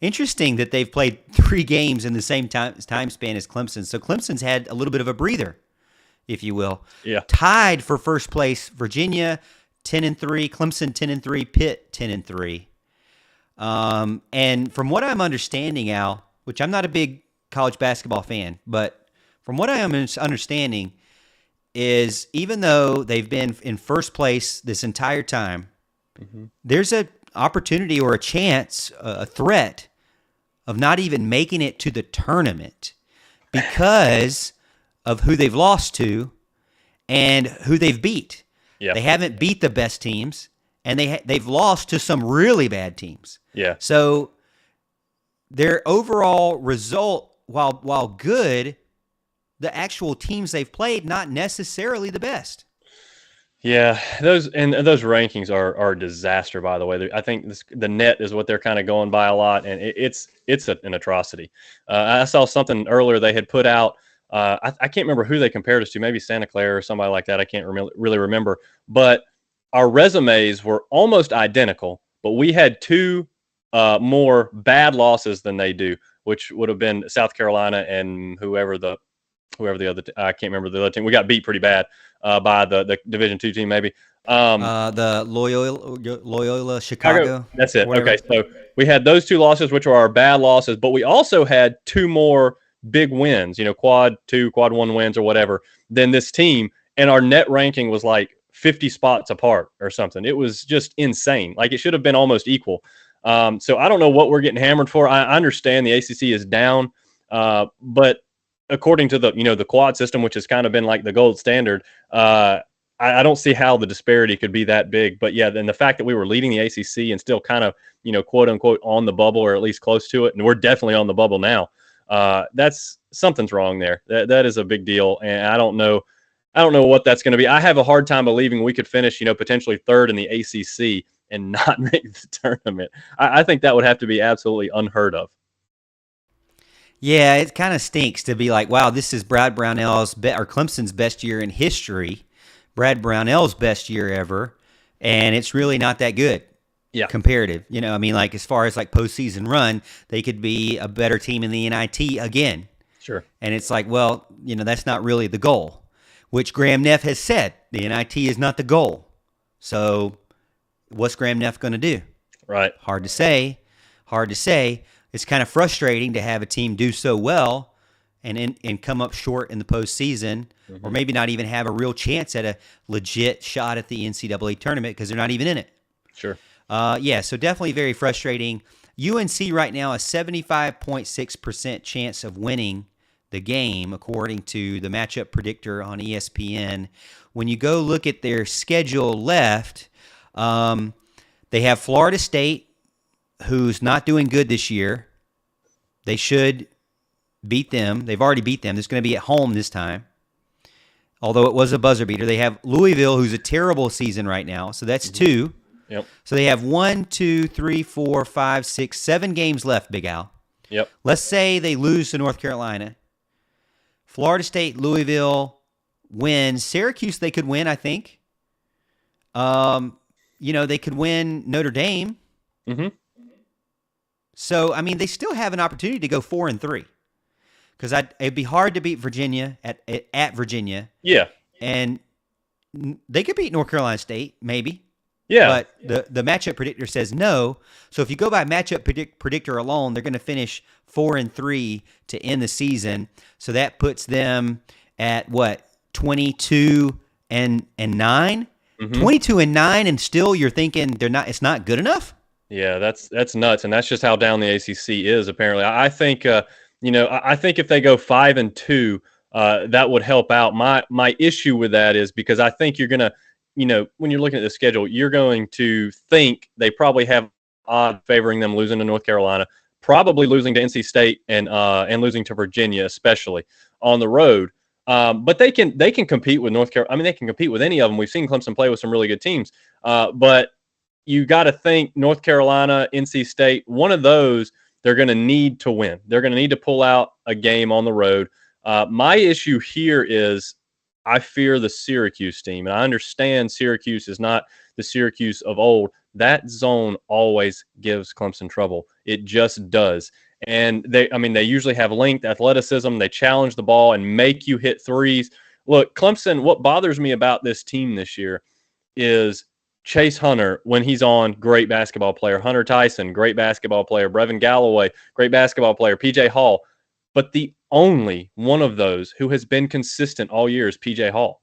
Interesting that they've played 3 games in the same time span as Clemson. So Clemson's had a little bit of a breather, if you will. Yeah. Tied for first place, Virginia 10-3, Clemson 10-3, Pitt 10-3. And from what I'm understanding, Al, which I'm not a big college basketball fan, but from what I am understanding, is even though they've been in first place this entire time, there's an opportunity or a chance, a threat of not even making it to the tournament because of who they've lost to and who they've beat. Yeah. They haven't beat the best teams, and they've lost to some really bad teams. Yeah. So their overall result, while good, the actual teams they've played, not necessarily the best. Yeah, those rankings are a disaster, by the way. I think the net is what they're kind of going by a lot, and it's an atrocity. I saw something earlier they had put out. I can't remember who they compared us to, maybe Santa Clara or somebody like that. I can't really remember. But our resumes were almost identical, but we had 2 more bad losses than they do, which would have been South Carolina and whoever the other I can't remember the other team. We got beat pretty bad by the Division II team, maybe. The Loyola Chicago. That's it. Okay, so we had those 2 losses, which were our bad losses, but we also had 2 more big wins, quad 1 wins or whatever, than this team, and our net ranking was like 50 spots apart or something. It was just insane. Like, it should have been almost equal. So I don't know what we're getting hammered for. I understand the ACC is down, but according to the quad system, which has kind of been like the gold standard, I don't see how the disparity could be that big. But yeah, then the fact that we were leading the ACC and still kind of, quote unquote, on the bubble, or at least close to it, and we're definitely on the bubble now. Something's wrong there. That is a big deal, and I don't know. I don't know what that's going to be. I have a hard time believing we could finish, potentially third in the ACC and not make the tournament. I think that would have to be absolutely unheard of. Yeah, it kind of stinks to be like, wow, this is Brad Brownell's or Clemson's best year in history, Brad Brownell's best year ever, and it's really not that good. Yeah. Comparative. Like as far as like postseason run, they could be a better team in the NIT again. Sure. And it's like, well, that's not really the goal, which Graham Neff has said. The NIT is not the goal. So what's Graham Neff going to do? Right. Hard to say. It's kind of frustrating to have a team do so well and come up short in the postseason, or maybe not even have a real chance at a legit shot at the NCAA tournament because they're not even in it. Sure. So definitely very frustrating. UNC right now, a 75.6% chance of winning the game, according to the matchup predictor on ESPN. When you go look at their schedule left, they have Florida State, who's not doing good this year. They should beat them. They've already beat them. It's going to be at home this time, although it was a buzzer beater. They have Louisville, who's a terrible season right now, so that's two. Yep. So they have 1, 2, 3, 4, 5, 6, 7 games left, Big Al. Yep. Let's say they lose to North Carolina. Florida State, Louisville wins. Syracuse, they could win, I think. They could win Notre Dame. Mm-hmm. So, they still have an opportunity to go 4-3. Because it'd be hard to beat Virginia at Virginia. Yeah. And they could beat North Carolina State, maybe. Yeah. But the matchup predictor says no. So if you go by matchup predictor alone, they're going to finish 4-3 to end the season. So that puts them at what, 22-9? 22-9, and still you're thinking it's not good enough? Yeah, that's nuts, and that's just how down the ACC is. Apparently, I think I think if they go 5-2, that would help out. My issue with that is because I think you're gonna, when you're looking at the schedule, you're going to think they probably have odds favoring them losing to North Carolina, probably losing to NC State, and losing to Virginia, especially on the road. But they can compete with North Carolina. They can compete with any of them. We've seen Clemson play with some really good teams, but you got to think North Carolina, NC State, one of those they're going to need to win. They're going to need to pull out a game on the road. My issue here is I fear the Syracuse team, and I understand Syracuse is not the Syracuse of old. That zone always gives Clemson trouble. It just does. And they usually have length, athleticism. They challenge the ball and make you hit threes. Look, Clemson, what bothers me about this team this year is Chase Hunter, when he's on, great basketball player. Hunter Tyson, great basketball player. Brevin Galloway, great basketball player. PJ Hall. But the only one of those who has been consistent all year is PJ Hall.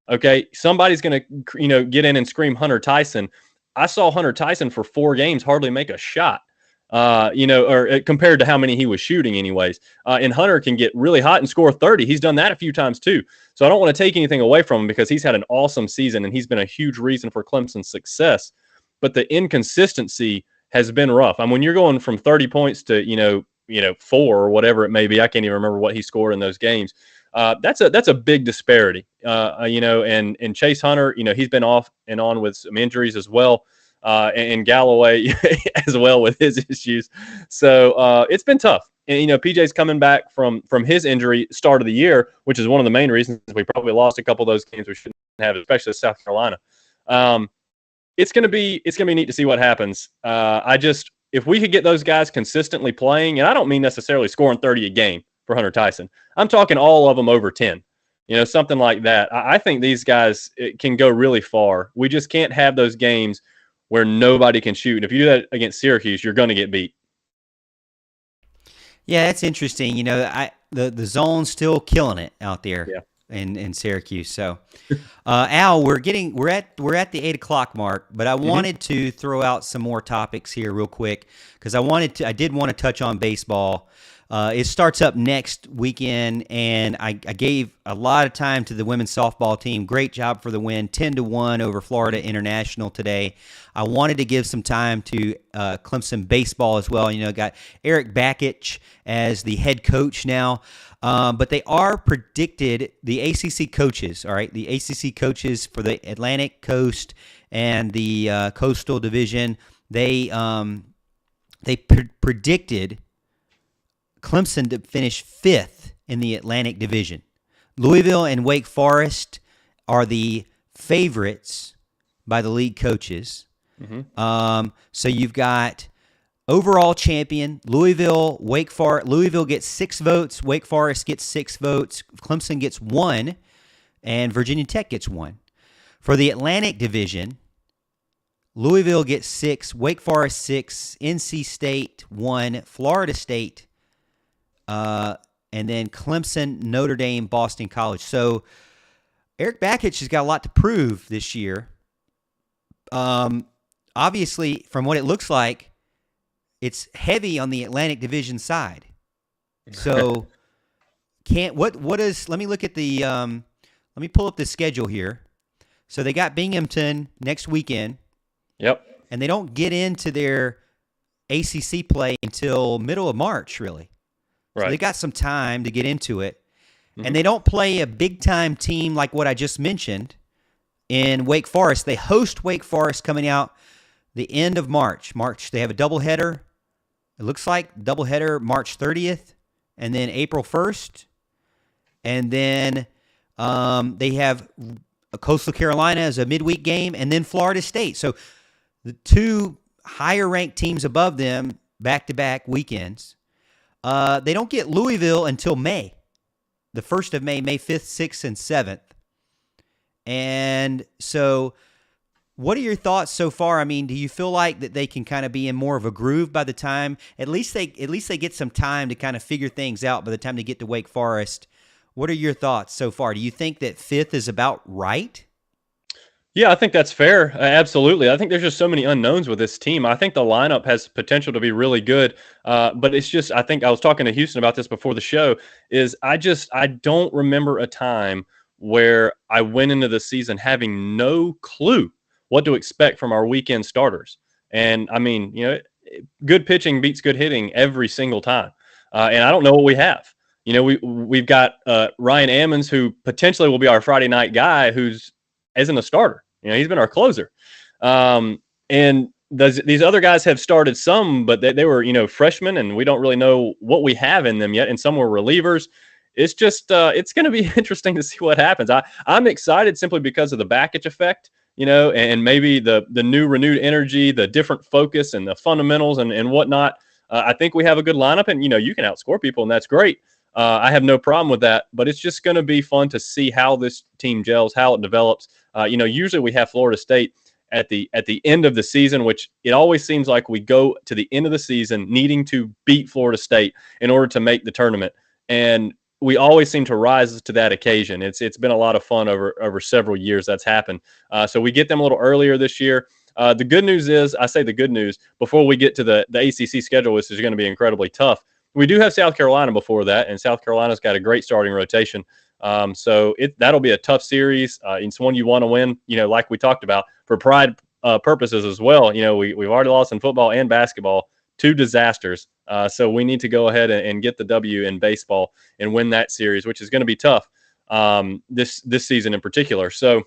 Okay, somebody's going to, get in and scream Hunter Tyson. I saw Hunter Tyson for 4 games hardly make a shot. Or compared to how many he was shooting anyways. And Hunter can get really hot and score 30. He's done that a few times too. So I don't want to take anything away from him because he's had an awesome season and he's been a huge reason for Clemson's success. But the inconsistency has been rough. When you're going from 30 points to, 4 or whatever it may be, I can't even remember what he scored in those games. That's a big disparity, and Chase Hunter, he's been off and on with some injuries as well. And Galloway as well with his issues. So it's been tough. And, PJ's coming back from his injury start of the year, which is one of the main reasons we probably lost a couple of those games we shouldn't have, especially South Carolina. It's going to be neat to see what happens. If we could get those guys consistently playing, and I don't mean necessarily scoring 30 a game for Hunter Tyson. I'm talking all of them over 10. Something like that. I think these guys can go really far. We just can't have those games where nobody can shoot. And if you do that against Syracuse, you're going to get beat. Yeah, that's interesting. The zone's still killing it out there. Yeah. In Syracuse. So, Al, we're at the 8 o'clock mark, but I wanted to throw out some more topics here real quick because I did want to touch on baseball. It starts up next weekend, and I gave a lot of time to the women's softball team. Great job for the win, 10-1 over Florida International today. I wanted to give some time to Clemson baseball as well. Got Eric Bakich as the head coach now, but they are predicted, the ACC coaches, all right, the ACC coaches for the Atlantic Coast and the Coastal Division, they predicted Clemson to finish 5th in the Atlantic Division. Louisville and Wake Forest are the favorites by the league coaches. Mm-hmm. So you've got overall champion Louisville. Louisville gets 6 votes. Wake Forest gets 6 votes. Clemson gets 1, and Virginia Tech gets 1. For the Atlantic Division, Louisville gets 6, Wake Forest 6, NC State 1, Florida State, and then Clemson, Notre Dame, Boston College. So Eric Bakich has got a lot to prove this year. Obviously, from what it looks like, it's heavy on the Atlantic Division side. So let me look at the let me pull up the schedule here. So they got Binghamton next weekend. Yep. And they don't get into their ACC play until middle of March, really. Right. So they got some time to get into it. Mm-hmm. And they don't play a big-time team like what I just mentioned in Wake Forest. They host Wake Forest coming out the end of March. They have a doubleheader. It looks like doubleheader March 30th and then April 1st. And then they have Coastal Carolina as a midweek game, and then Florida State. So the 2 higher-ranked teams above them, back-to-back weekends. They don't get Louisville until May, the 1st of May, May 5th, 6th, and 7th. And so what are your thoughts so far? I mean, do you feel like that they can kind of be in more of a groove by the time, at least they get some time to kind of figure things out by the time they get to Wake Forest? What are your thoughts so far? Do you think that 5th is about right? Yeah, I think that's fair. Absolutely. I think there's just so many unknowns with this team. I think the lineup has potential to be really good, but it's just, I think I was talking to Houston about this before the show, is I don't remember a time where I went into the season having no clue what to expect from our weekend starters. And I mean, good pitching beats good hitting every single time. And I don't know what we have. We've got Ryan Ammons, who potentially will be our Friday night guy, who's isn't a starter. He's been our closer. And these other guys have started some, but they were, freshmen, and we don't really know what we have in them yet. And some were relievers. It's just, it's going to be interesting to see what happens. I'm excited simply because of the Bakich effect, and maybe the new renewed energy, the different focus and the fundamentals and whatnot. I think we have a good lineup, and, you can outscore people, and that's great. I have no problem with that, but it's just going to be fun to see how this team gels, how it develops. Usually we have Florida State at the end of the season, which it always seems like we go to the end of the season needing to beat Florida State in order to make the tournament. And we always seem to rise to that occasion. It's been a lot of fun over several years that's happened. So we get them a little earlier this year. The good news is, I say the good news, before we get to the ACC schedule, which is going to be incredibly tough, we do have South Carolina before that, and South Carolina's got a great starting rotation. So that'll be a tough series. It's one you want to win, like we talked about, for pride purposes as well. We've already lost in football and basketball, 2 disasters. So we need to go ahead and get the W in baseball and win that series, which is going to be tough this season in particular. So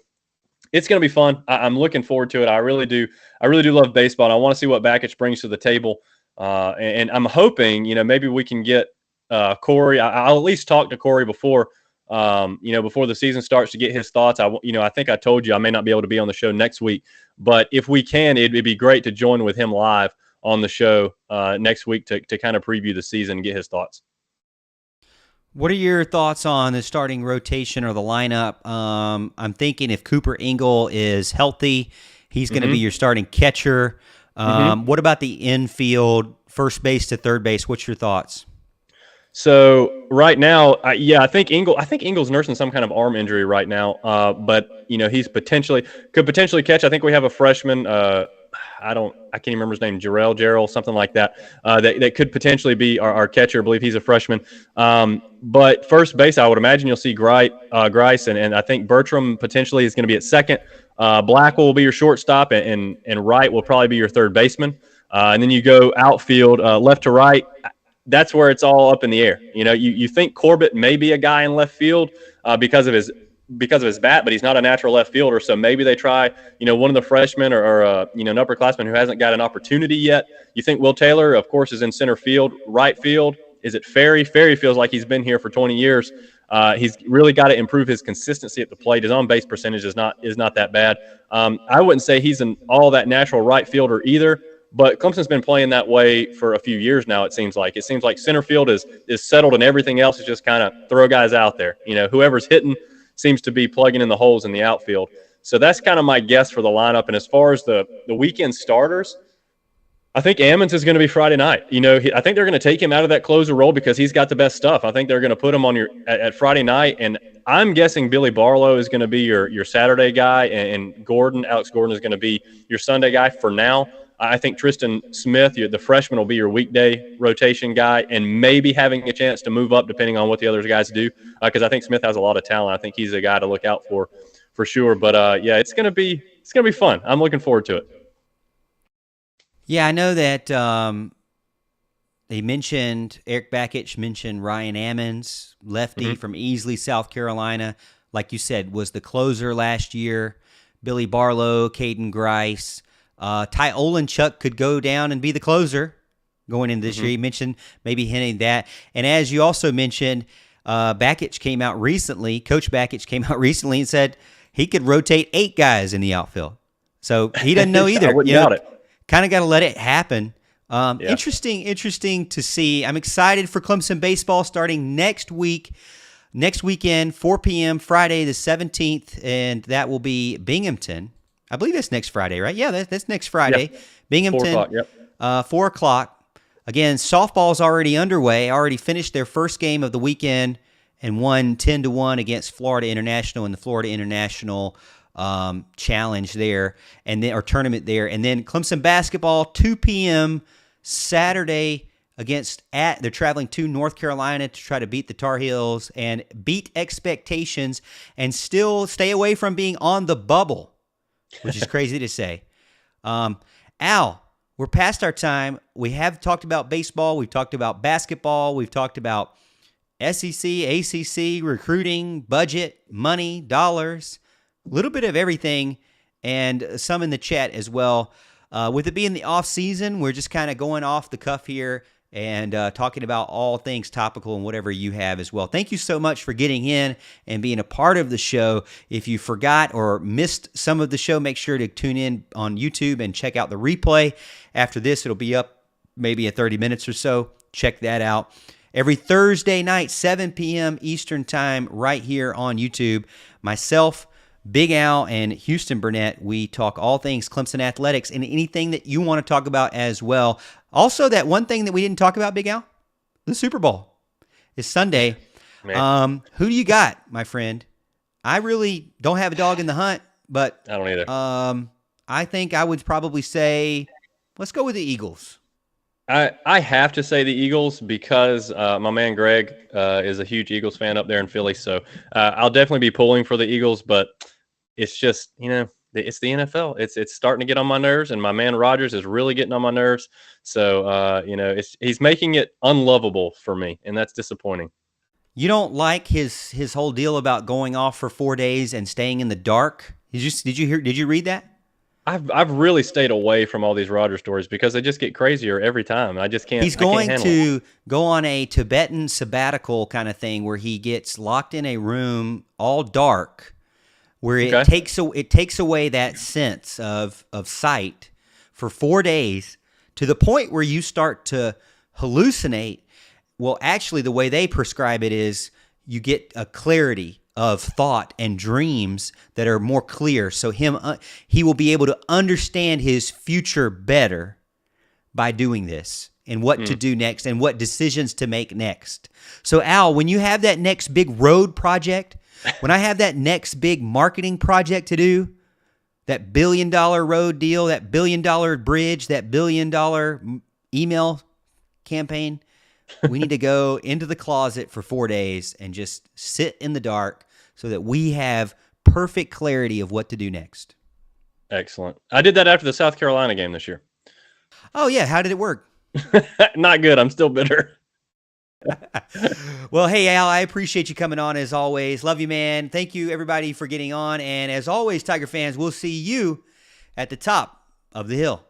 it's going to be fun. I'm looking forward to it. I really do love baseball, and I want to see what Bakich brings to the table. And I'm hoping, maybe we can get Corey. I'll at least talk to Corey before the season starts to get his thoughts. I think I told you I may not be able to be on the show next week, but if we can, it'd be great to join with him live on the show next week to kind of preview the season and get his thoughts. What are your thoughts on the starting rotation or the lineup? I'm thinking if Cooper Ingle is healthy, he's going to be your starting catcher. What about the infield, first base to third base? What's your thoughts? So right now, I think Ingle's nursing some kind of arm injury right now. But he's could potentially catch. I think we have a freshman. I can't even remember his name, Gerald, something like that. That could potentially be our catcher. I believe he's a freshman. But first base, I would imagine you'll see Grice, and I think Bertram potentially is going to be at second. Blackwell will be your shortstop, and Wright will probably be your third baseman. And then you go outfield, left to right. That's where it's all up in the air. You think Corbett may be a guy in left field because of his bat, but he's not a natural left fielder. So maybe they try, one of the freshmen or an upperclassman who hasn't got an opportunity yet. You think Will Taylor, of course, is in center field. Right field, is it Ferry? Ferry feels like he's been here for 20 years. He's really got to improve his consistency at the plate. His on-base percentage is not that bad. I wouldn't say he's all that natural right fielder either. But Clemson's been playing that way for a few years now, it seems like. It seems like center field is settled and everything else is just kind of throw guys out there. Whoever's hitting seems to be plugging in the holes in the outfield. So that's kind of my guess for the lineup. And as far as the weekend starters, I think Ammons is going to be Friday night. I think they're going to take him out of that closer role because he's got the best stuff. I think they're going to put him on at Friday night. And I'm guessing Billy Barlow is going to be your Saturday guy, and Alex Gordon is going to be your Sunday guy for now. I think Tristan Smith, the freshman, will be your weekday rotation guy, and maybe having a chance to move up depending on what the other guys do. Because I think Smith has a lot of talent. I think he's a guy to look out for sure. But it's gonna be fun. I'm looking forward to it. Yeah, I know that they mentioned Eric Bakich mentioned Ryan Ammons, lefty from Easley, South Carolina. Like you said, was the closer last year. Billy Barlow, Caden Grice. Ty Olenchuk could go down and be the closer going into this year. You mentioned maybe hinting that. And as you also mentioned, Bakich came out recently, Coach Bakich came out recently and said he could rotate 8 guys in the outfield. So he doesn't know either. I wouldn't doubt it. Kind of got to let it happen. Interesting to see. I'm excited for Clemson baseball starting next weekend, 4 p.m., Friday the 17th, and that will be Binghamton. I believe that's next Friday, right? Yeah, that's next Friday. Yep. Binghamton, 4 o'clock, yep. 4 o'clock. Again, softball's already underway, already finished their first game of the weekend and won 10-1 against Florida International in the Florida International challenge there, or tournament there. And then Clemson basketball, 2 p.m. Saturday they're traveling to North Carolina to try to beat the Tar Heels and beat expectations and still stay away from being on the bubble, which is crazy to say. Al, we're past our time. We have talked about baseball. We've talked about basketball. We've talked about SEC, ACC, recruiting, budget, money, dollars, a little bit of everything, and some in the chat as well. With it being the off season, we're just kind of going off the cuff here and talking about all things topical and whatever you have as well. Thank you so much for getting in and being a part of the show. If you forgot or missed some of the show, make sure to tune in on YouTube and check out the replay. After this, it'll be up maybe in 30 minutes or so. Check that out. Every Thursday night, 7 p.m. Eastern Time, right here on YouTube. Myself, Big Al, and Houston Burnett, we talk all things Clemson athletics and anything that you want to talk about as well. Also, that one thing that we didn't talk about, Big Al, the Super Bowl is Sunday. Who do you got, my friend? I really don't have a dog in the hunt, but I don't either. I think I would probably say, let's go with the Eagles. I have to say the Eagles because my man Greg is a huge Eagles fan up there in Philly. So I'll definitely be pulling for the Eagles, but it's just, it's the NFL. It's starting to get on my nerves, and my man Rodgers is really getting on my nerves. So, he's making it unlovable for me, and that's disappointing. You don't like his whole deal about going off for 4 days and staying in the dark? Did you read that? I've really stayed away from all these Rodgers stories because they just get crazier every time. I just can't. He's going to go on a Tibetan sabbatical kind of thing where he gets locked in a room all dark, where it takes away that sense of sight for 4 days to the point where you start to hallucinate. Well, actually, the way they prescribe it is you get a clarity of thought and dreams that are more clear. So he will be able to understand his future better by doing this and what to do next and what decisions to make next. So Al, when you have that next big road project, when I have that next big marketing project to do, that $1 billion road deal, that $1 billion bridge, that $1 billion email campaign. We need to go into the closet for 4 days and just sit in the dark so that we have perfect clarity of what to do next. Excellent. I did that after the South Carolina game this year. Oh, yeah. How did it work? Not good. I'm still bitter. Well, hey, Al, I appreciate you coming on as always. Love you, man. Thank you, everybody, for getting on. And as always, Tiger fans, we'll see you at the top of the hill.